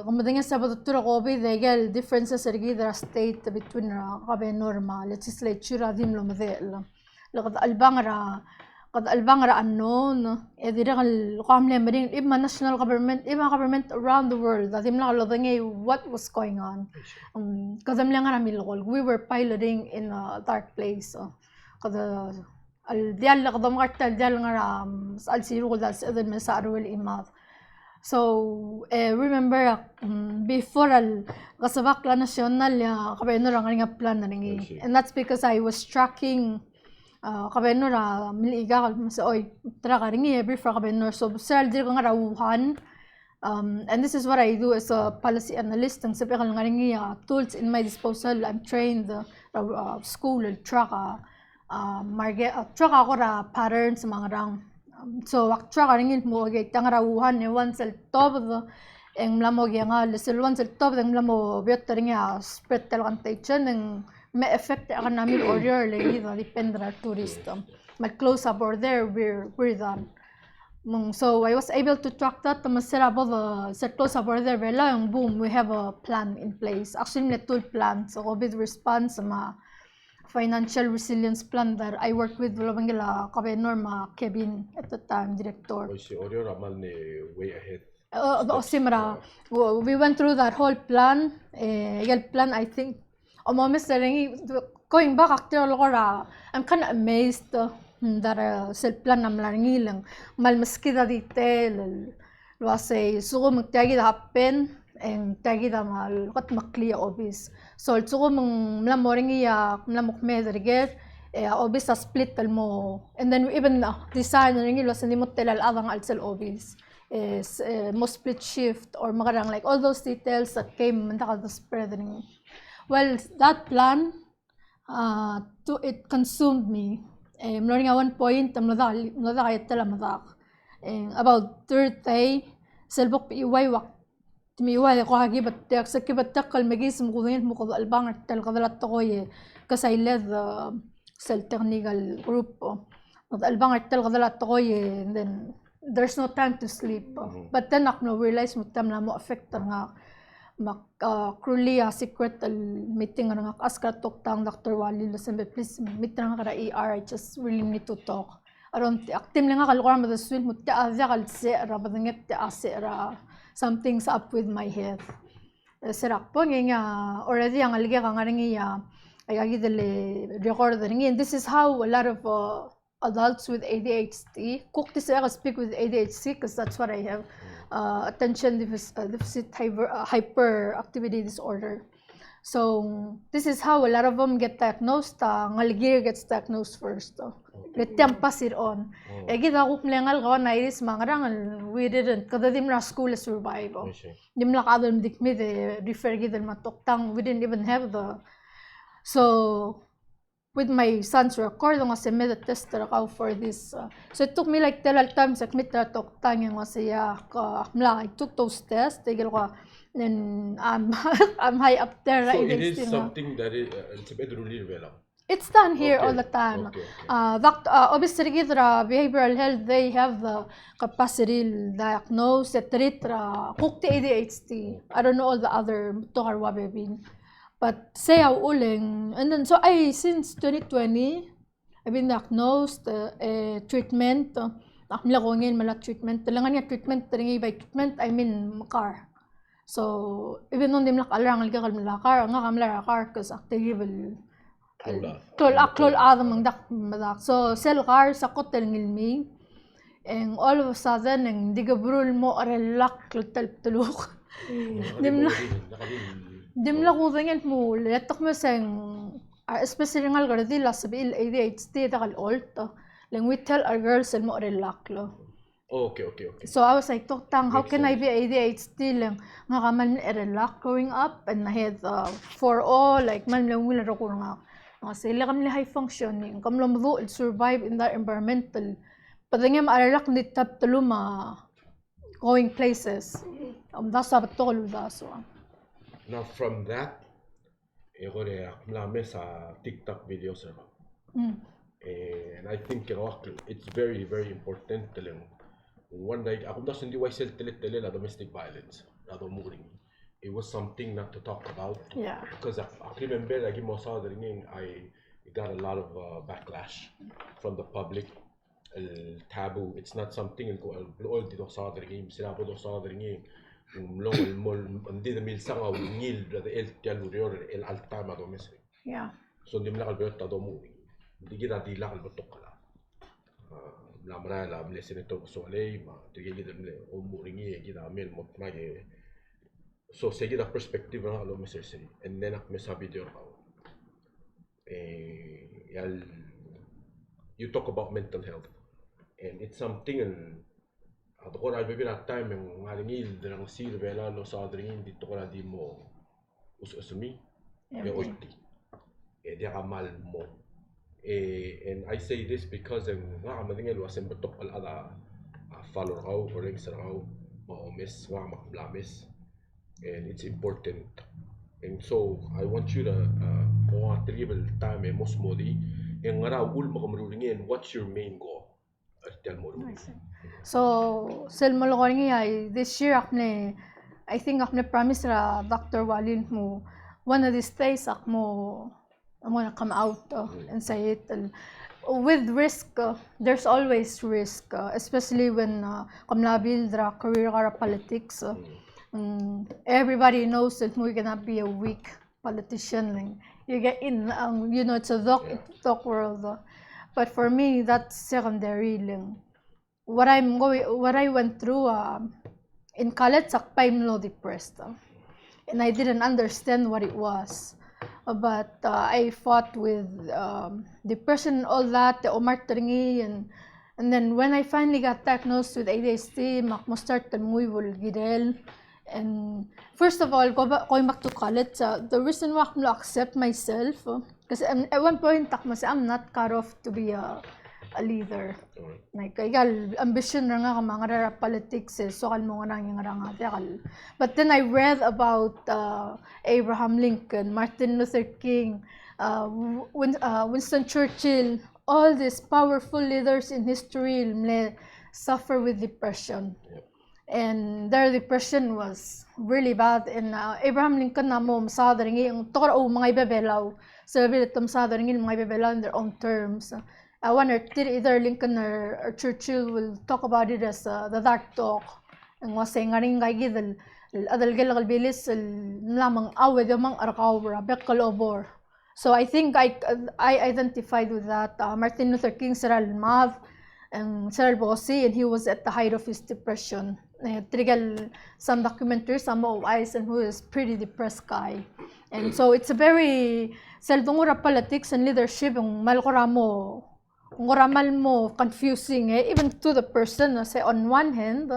kamadanya sa patutura COVID legal differences sergi the state between kabe normal legislature adim lo madel laqad albangara unknown edira kal qamle maring ima national government around the world adim la lodenge what was going on kadam lang ara milgol we were piloting in a dark place kada الديال اللي قدام قتل الديال نرى سأل سيروق دال سأذن من سعره الإمام. So remember before الغسباق la national ya قبل نرى غنيا plan نرى and that's because I was tracking kabenor miliga kal mas oy tra karingi every for kabenor so sel dir nga rawuhan and this is what I do as a policy analyst ang sabi kal ngaringi tools in my disposal. I'm trained school track market track ako ra patterns mga rang so wak track karingi mo gay tang rawuhan e one sel top ang mlamo nga lesel one sel top ang mlamo biot taringa spread tel contagion ang may effect akan namin order lagi depende na tourist mag close up or there we're done so I was able to track that masira above set close up or there bela yung boom we have a plan in place actually may tool plan so COVID response ma financial resilience plan that I work with Bangla Kabenor ma Kevin at the time director si order ramal ni way ahead simra we went through that whole plan plan I think going back actually I'm kind of amazed that self-plan na lang mal maskida detail lo say sugo magtagi da happen and tagi da mal kat makliya obis so sugo mla moringi mla mukme derger obis split mo and then we even design ringi lo sa nimot telal adang alsel obis is mo split shift or magarang like all those details that came manda the spreading. Well, that plan, it consumed me. I'm learning at one point, about third day, selbok iway wak, timiway ko hagi batak, sa kibatak kalmagis mukudin mukod albang at talkadalat ko because I led the cell technical group. Albang at talkadalat ko and then there's no time to sleep. But then I realized mutam mo affect nga. Cruelly secret meeting nga ask tok tang Dr. Wali lasembe please meet nga kara ER I just really need to talk aron actim nga kalkuran mo the swil mutta azya kal sera badnget asera something's up with my head serak po nga already ang alge nga ngi ay agidele record ngi and this is how a lot of adults with ADHD cook this I speak with ADHD because that's what I have attention deficit hyperactivity disorder. So this is how a lot of them get diagnosed. Ngaligir gets diagnosed first. Let them pass it on. Kita ko mlengal ko na iris mangarang we didn't kada dim na school survive. Dim la kadal dikmi de refer gidal matoktang we didn't even have the so with my son's record nga submit a test ako for this so it took me like 12 times submit na tok tanging nga siya I took those tests tigil ko then I'm high up there so right it is something that it's a bit really developed it's done here all the time obviously gidra behavioral health they have the capacity to diagnose treat kukti ADHD I don't know all the other tokarwa bebin but say uling and then so since 2020 I've been diagnosed treatment akmila ko ngayon mala treatment talangan niya treatment talingi by treatment I mean makar so even though dim lakalang alga kalmalakar nga kamlar cause active klol adam ang dak madak so sel car sa kotel ngilmi and all of a sudden ang digabrul mo arelak tulok dim la ko ganyan mo letok mo sang especially ngal gardi la sabi ADHD takal alt lang we tell our girls mo relax lo okay so I was like tang how can I be ADHD lang nga kaman relax growing up and I had for all like man lang wala ko nga sila kami high functioning kam lang mo survive in that environmental padangem arelak ni tap tuluma going places that's what to so now from that sa TikTok videos and I think it's very very important one day ako das hindi wise tele la domestic violence it was something not to talk about because I remember like I got a lot of backlash from the public taboo it's not something all dito sa sila po sa long hindi na milsang au ngil da el tialurior el altama domestic so hindi mla kalbert ta domu hindi kita dila kalbotok kala la mara la blessing to so lei ma tige gida mle o muringi gida mel mot mage so segi da perspective na alo mesese and then ak mesabi dio yal you talk about mental health, and it's something and ako ko na maybe that time yung ngaringil ng sirvela lo sa dringin dito ko na di mo usumi e oiti e di kamal mo and I say this because nga kamadingil wasen betok al ada follow raw or ring sa raw ma-omis nga makablamis, and it's important. And so I want you to kung tribal time most modi yung nga raw ul makamarulingin what's your main goal tell mo. So, this year, I think I promise Dr. Walin mo, one of these days, I'm gonna come out and say it. And with risk, there's always risk, especially when kamlabil the career politics. Everybody knows that we cannot be a weak politician. You get in, it's a talk world. But for me, that's secondary. What I went through in college, I'm no depressed, and I didn't understand what it was. But I fought with depression and all that, the umartringi, and then when I finally got diagnosed with ADHD, I started with Oidel. And first of all, going back to college, the reason why I accept myself, because at one point, I'm not cut off to be a leader. Like, ambition na nga mga politics, so mo nga nga. But then I read about Abraham Lincoln, Martin Luther King, Winston Churchill, all these powerful leaders in history suffer with depression. And their depression was really bad. And Abraham Lincoln na mo masadaringi ang tokra o mga ibebelaw. Sabi ito masadaringi mga ibebelaw in their own terms. One or either Lincoln or Churchill will talk about it as the dark talk. Ang wasay nga rin kay gidal adal gilal bilis lamang awed yung mga arakaw bekal obor. So I think I identified with that. Martin Luther King saral math and saral bossy, and he was at the height of his depression. Trigal some documentaries, some eyes, and who is pretty depressed guy. And so it's a very seldongura politics and leadership yung malkoramo mo confusing even to the person. Say on one hand,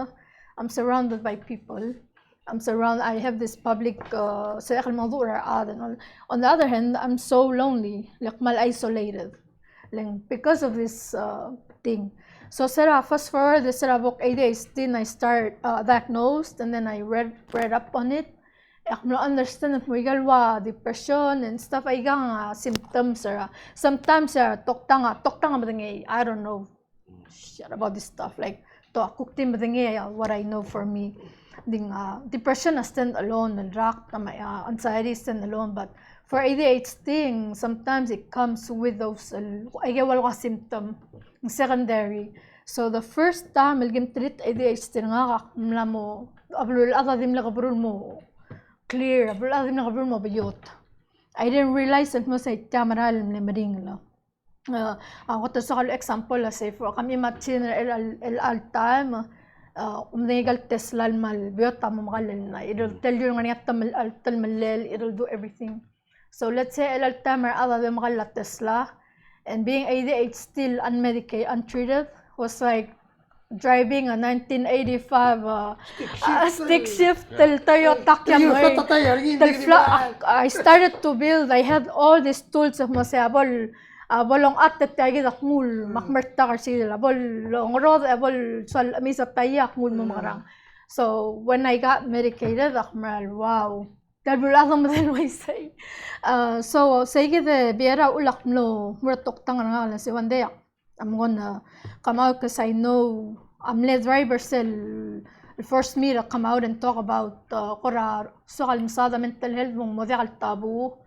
I'm surrounded by people. I have this public on the other hand, I'm so lonely, like mal isolated, because of this thing. So fast forward, the book ADHD, I start diagnosed, and then I read up on it. I understand that may galwa depression and stuff ay symptoms sometimes toktanga madingi, I don't know shit about this stuff, like to akuktim madingi what I know for me. Ding depression stand alone and rock anxiety stand alone, but for ADHD sometimes it comes with those symptom secondary. So the first time I'll treat ADHD nga mo ablul adadim la kabrul mo clear ablul adadim la kabrul mo bayot. I didn't realize that mo sa camera lemring la. Ako to sa example say for kami matchin el time umnegal Tesla mal bayot tamo makalel na. It'll tell you nga niya tal malel, it'll do everything. So let's say el timer adadim makal Tesla, and being ADHD still unmedicated, untreated, was like driving a 1985 stick shift Toyota Camry. I started to build. I had all these tools of masabol. Bolong atet tayo dakmul makmerta kasi bol long road bol sal misa tayak mul mamarang. So when I got medicated, akmal wow. Dalbulasang madal may say. So say kita biara ulak mo muratok tang nga si one day. I'm gonna come out because I know I'm the driver still forced me to come out and talk about kora sokal masada mental health mong model tabu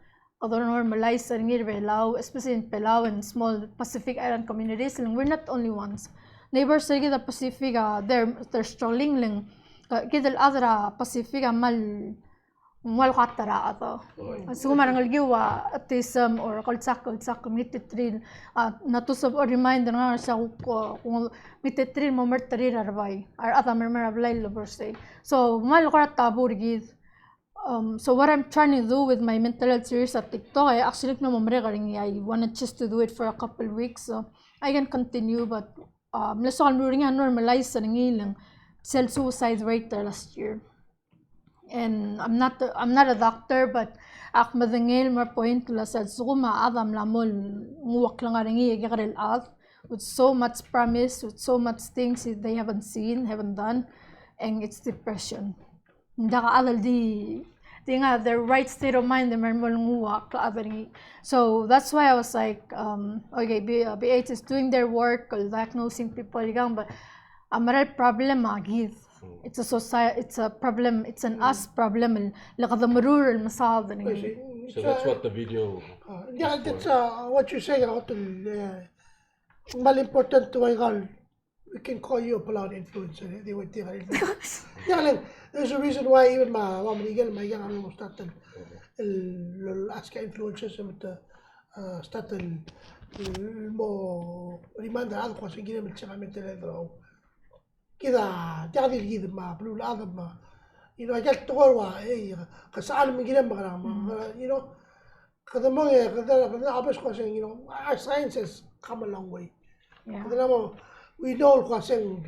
other normalized in Palau, especially in Palau and small Pacific Island communities. And we're not only ones. Neighbors sa the Pacific they're struggling lang. Kita other Pacific mal katara ato. So marang giwa autism or kalsak community natusab or reminder nga sa kung mititrin mo mertari rarbay ar ata mermarablay loberse. So mal ko tabu gid. So what I'm trying to do with my mental health series at TikTok, I actually I wanted just to do it for a couple weeks. So I can continue, but let's all normalize sa nangilang self-suicide rate there last year. And I'm not a doctor, but ak madangil mar point la sa suma adam la mol nguwak lang aringi yagarel out with so much promise, with so much things that they haven't seen, haven't done, and it's depression. Ndaka adal di nga their right state of mind mar mol nguwak la aringi. So that's why I was like, okay, BH is doing their work, diagnosing people gang, but amaral problem agid. It's a society, it's a problem, it's an us problem. لقد مرور المصادر. So that's what the video. Yeah, that's what you say about the mal important to we can call you a Palau influencer. They would think. Yeah, like, there's a reason why even my young almost started ask influencers to start more reminder other questions again من شغلة مثل كذا تعدي الجيد ما بلو الأعظم ما أجل تقول إيه كسأل من جنب مغرام كذا ما كذا عبش قاسين our science has come a long way كذا ما we know قاسين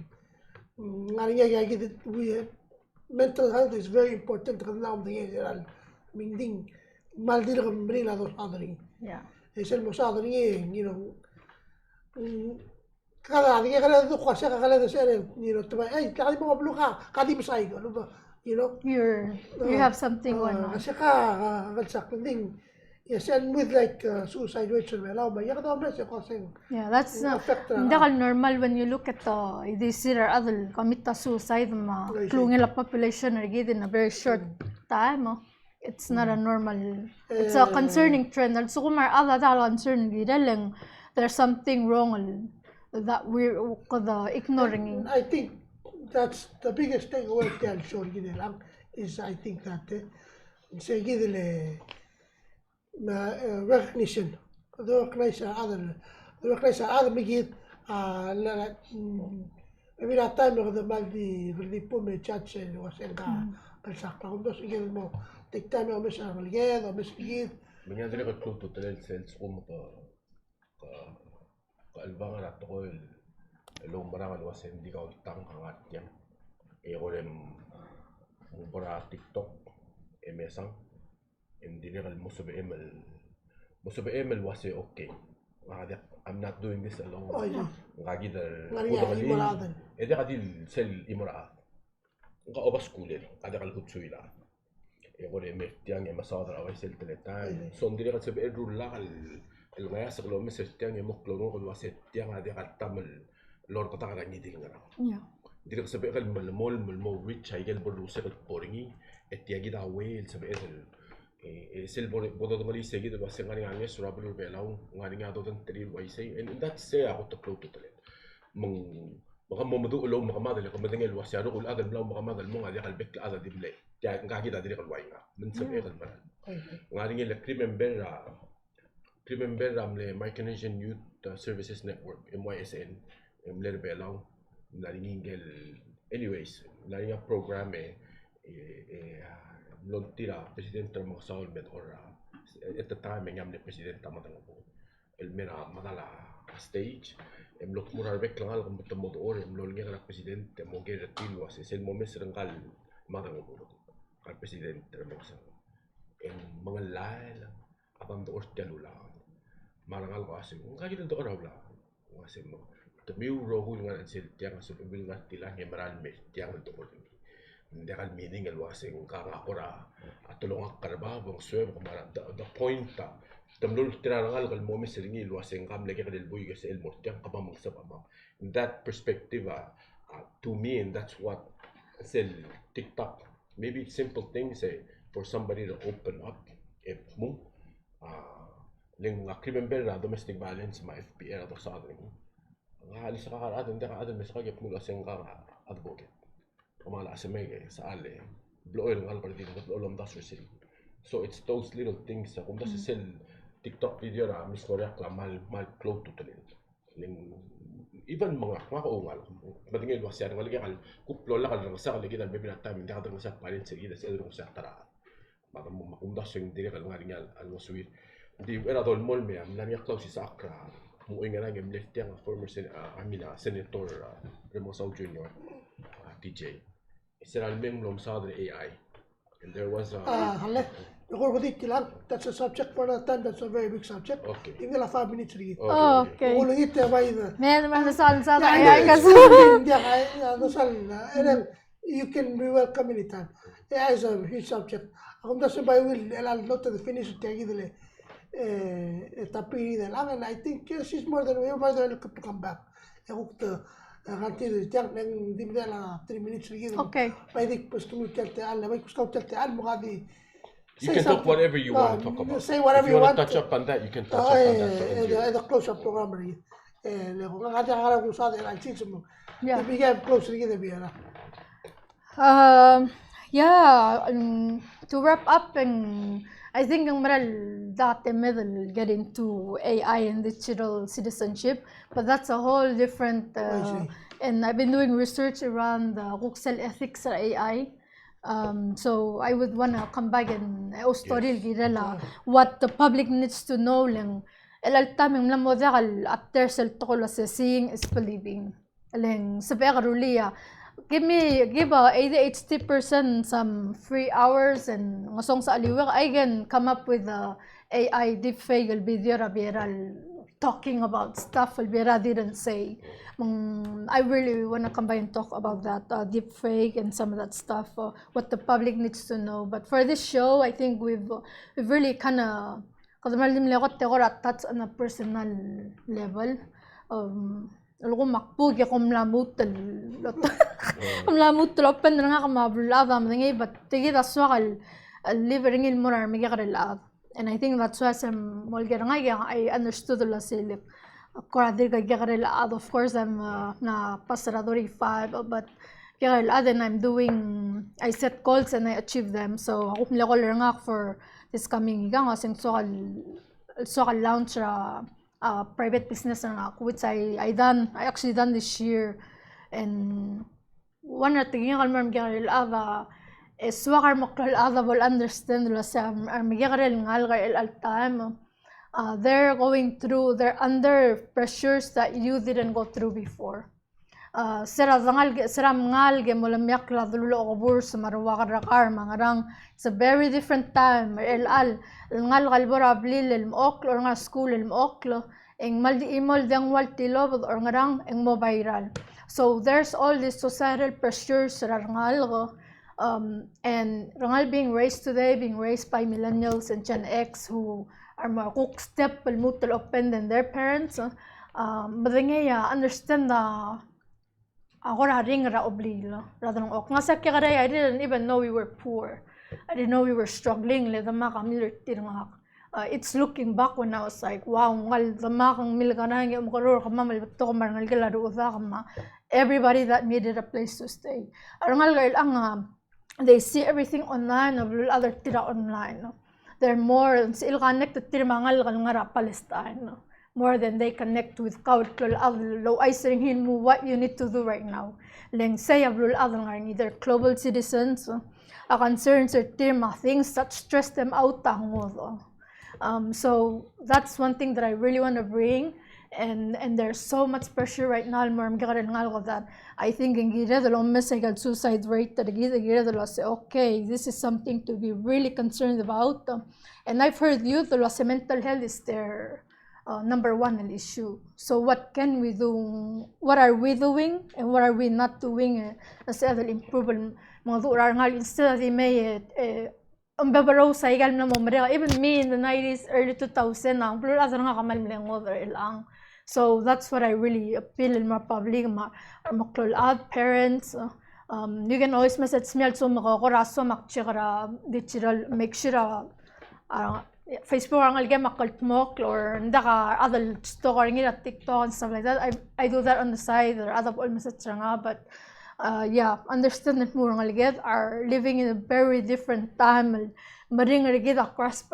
ngarinya كذا we mental health is very important كذا نعم ده من دين مال دين كمبرين هذا صادرين إيش المصادرين Kada dia kada tu kuasa kada tu saya tuh kali mau beluka kali besar lupa you have something going on. Kasi ka penting and with like suicide rates well ba ya kada mas kasi that's not normal when you look at this year other commit suicide ma klungin la population in a very short time. It's not a normal, it's a concerning trend. So kumar other concerning gidalang there's something wrong that we're ignoring. I think that's the biggest thing I want to show is I think that say recognition the recognition other big maybe that time of the maldi the pume church was in الشقة وبس يجي تكتمل ومش عمليات ومش جيد. من هذا اللي قلت له تلال سيلز قوم البعض تقول لو مرة الوسائل دي قاعد تانغ عادية يقولهم مباراة تيك توك إمسان إمديني المسبة إمل واسي أوكي هذا I'm not doing this alone. غادي ده إذا غادي السيل إمرأة أبغى سكولين هذا قال كتشوي لا يقول مفتيان مصادر أو يسيل تلتان صندري قد سبق الرولا الغياس قالوا مثل تيان مقلون قالوا ستيان هذا قد تعمل لور قطع راني دينغرا دير قد سبق المول ريتش هيجل برو سبق بوريني التياجي دا ويل سبق سيل بودو دمالي سيجي دو بس غاني غاني سرابلو بيلاو غاني غادو دن تري ويسي and that's say أقول تقول تلت من مغمو مدو لو مغماد اللي قمدين الوسيارو قول هذا الملاو مغماد المو هذا قلبك هذا دي بلاي يعني قاعد كده ديرك الواينا من سبعة المرة وعندي اللي كريمبر عمله مايكنيشن يوث سيرفيسز نتورك MYSN ملير بيلاو ناريني قال anyways ناريني program لونتيرا president المقصود بدورا at the time يعمل president تامدنا المرا مدلا stage ملوك مرار بكلان على قمة المدور ملول نيجا president موجود تيلو أساس المومس رنقال مدنا بورو al presidente Ramon en mga lain abang doon jalula marangal ko asim nga kita doon raw la asim mo tamiu rohul nga ansil tiang asim bil nga tilang emerald me tiang doon hindi kal meaning el wasing kakakura at tulong ang karababong swem kumara the point ta tamlul tirarangal kal mo misringi wasing kam lagi kadil buy kasi el mortiang kabamang sa pamam in that perspective to me and that's what sel TikTok. Maybe simple things for somebody to open up if mo ling krimen na domestic violence ma FPR ato sa atin nga sa kakaraatan hindi ka atin mas kagip mula sa nga advocate kumala sa may sa ale blow ng alpar dito blow lang das city so it's those little things kung das sel TikTok video na Miss Ngoriakl mal close to talin ling even mga kaungal matingin was yan ngalagay kal kuplo la kal sa kalagi dal bebina time hindi ka dang sa parents sige sa edro sa tara para mo makundas yung dire kal ngaringal algo sweet di era dol mol me am nami close sa akra muinga na ngem left yang former senator Remosau Jr. DJ. Isiral mem lom sa AI. And there was a that's a subject for another time. That's a very big subject. Okay. Tinggal 5 minutes lagi. Okay. Ulo ito ba ito? Man, nasaan sa Yeah, AI kasi. And then you can be welcome anytime. AI is a huge subject. Ako nasa ba will allow to finish it lagi dali. Tapi lang, and I think she's more than welcome to come back. Ako to nanti tiang nang di na 3 minutes lagi. Okay. Pwede pas kung tiyan, may gusto tiyan mo kadi. You can talk whatever you want to talk about. Say whatever if you want want. to touch up on that, you can touch up on that. The close-up program rin. Kung nga harap ko sa atin, ang sinsa mo. Yeah. Ibigay close rin kita biya na. To wrap up, and I think ang maral dati middle get into AI and digital citizenship, but that's a whole different. And I've been doing research around the Ruxel ethics sa AI. So I would wanna come back and story girela what the public needs to know lang. Taming lang mo dakal after sel tokol sa seeing is believing. Lang sa pagarulia. Give 80% some free hours and ngasong sa aliwak I can come up with a AI deepfake video viral talking about stuff Alvira didn't say. I really want to come by and talk about that deepfake and some of that stuff, what the public needs to know. But for this show, I think we've really kind of, because touch on a personal level. Alam ko makpug ako mlamut open na nga kamabulada mga but tigit aswakal living in morar magikarelad. And I think that's why some I understood the silip. Of course, I'm na pasaradori 5, but and I set goals and I achieve them. So ako nila for this coming gang asing so launch private business which I actually done this year. And one of the things swakar maklal will understand they're going through, they're under pressures that you didn't go through before. It's a very different time. So there's all these societal pressures and rangal being raised today, being raised by millennials and Gen X who are more step open than their parents. But they understand the I didn't even know we were poor. I didn't know we were struggling. It's looking back when I was like, wow, everybody that needed a place to stay. They see everything online, other tira online. They're more connected to Palestine more than they connect with what you need to do right now. They're global citizens. Concerns or things that stress them out. So that's one thing that I really want to bring. And there's so much pressure right now that I think in suicide rate that okay, this is something to be really concerned about. And I've heard youth mental health is their number one issue. So what can we do? What are we doing and what are we not doing? Improve instead of even me in the 90s, early 2000, so that's what I really appeal in my public, my parents. You can always message me also digital, make sure Facebook or other story TikTok and stuff like that. I do that on the side or other message but yeah, understand that are living in a very different time. Across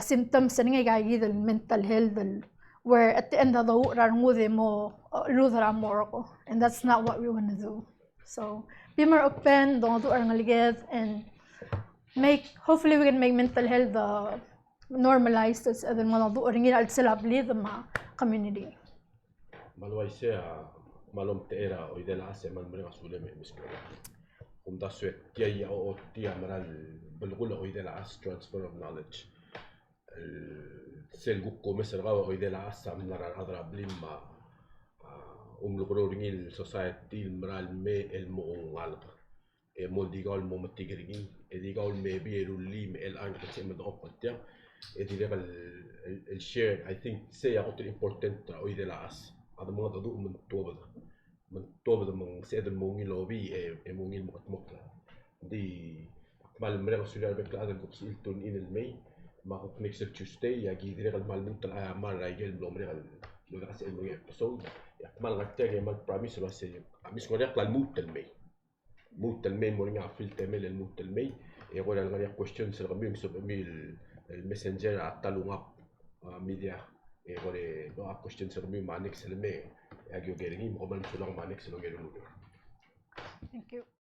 symptoms and mental health, where at the end of the and that's not what we want to do. So be more open, don't do and hopefully we can make mental health normalized. community. Maluaise malom te era Oidel ase man mre asule me miskola. Da suet tia o tia maral belgula Oidel as transfer of knowledge. Sel gukko mesel gawa Oidel as samlara adra blimma lugro society maral me el mo ngalga. E mo digal mo matigringin e digal me bi elulli me el anche se me doppia e dire el share I think say a important Oidel as هذا ما تدوق من توبة من سيد المونيل لوبي مونيل مقطمقة دي مال مرة مسؤولية بكلا هذا الجوب سيلتون إن المي ما هو نكسر تشتي يا جي دري مال منتل مال رايجل بلومرة لو راس المي بسون مال غتاعي مال براميس راس مش غريق للموت المي مورينا في التمل الموت المي يقول الغريق question سلغمي مسوب ميل الماسنجر على Talungab ميديا يقول لو question سلغمي مع نكسر المي يا جيو جيرين مقبل مسؤول مع نكسر لو جيرين. Thank you.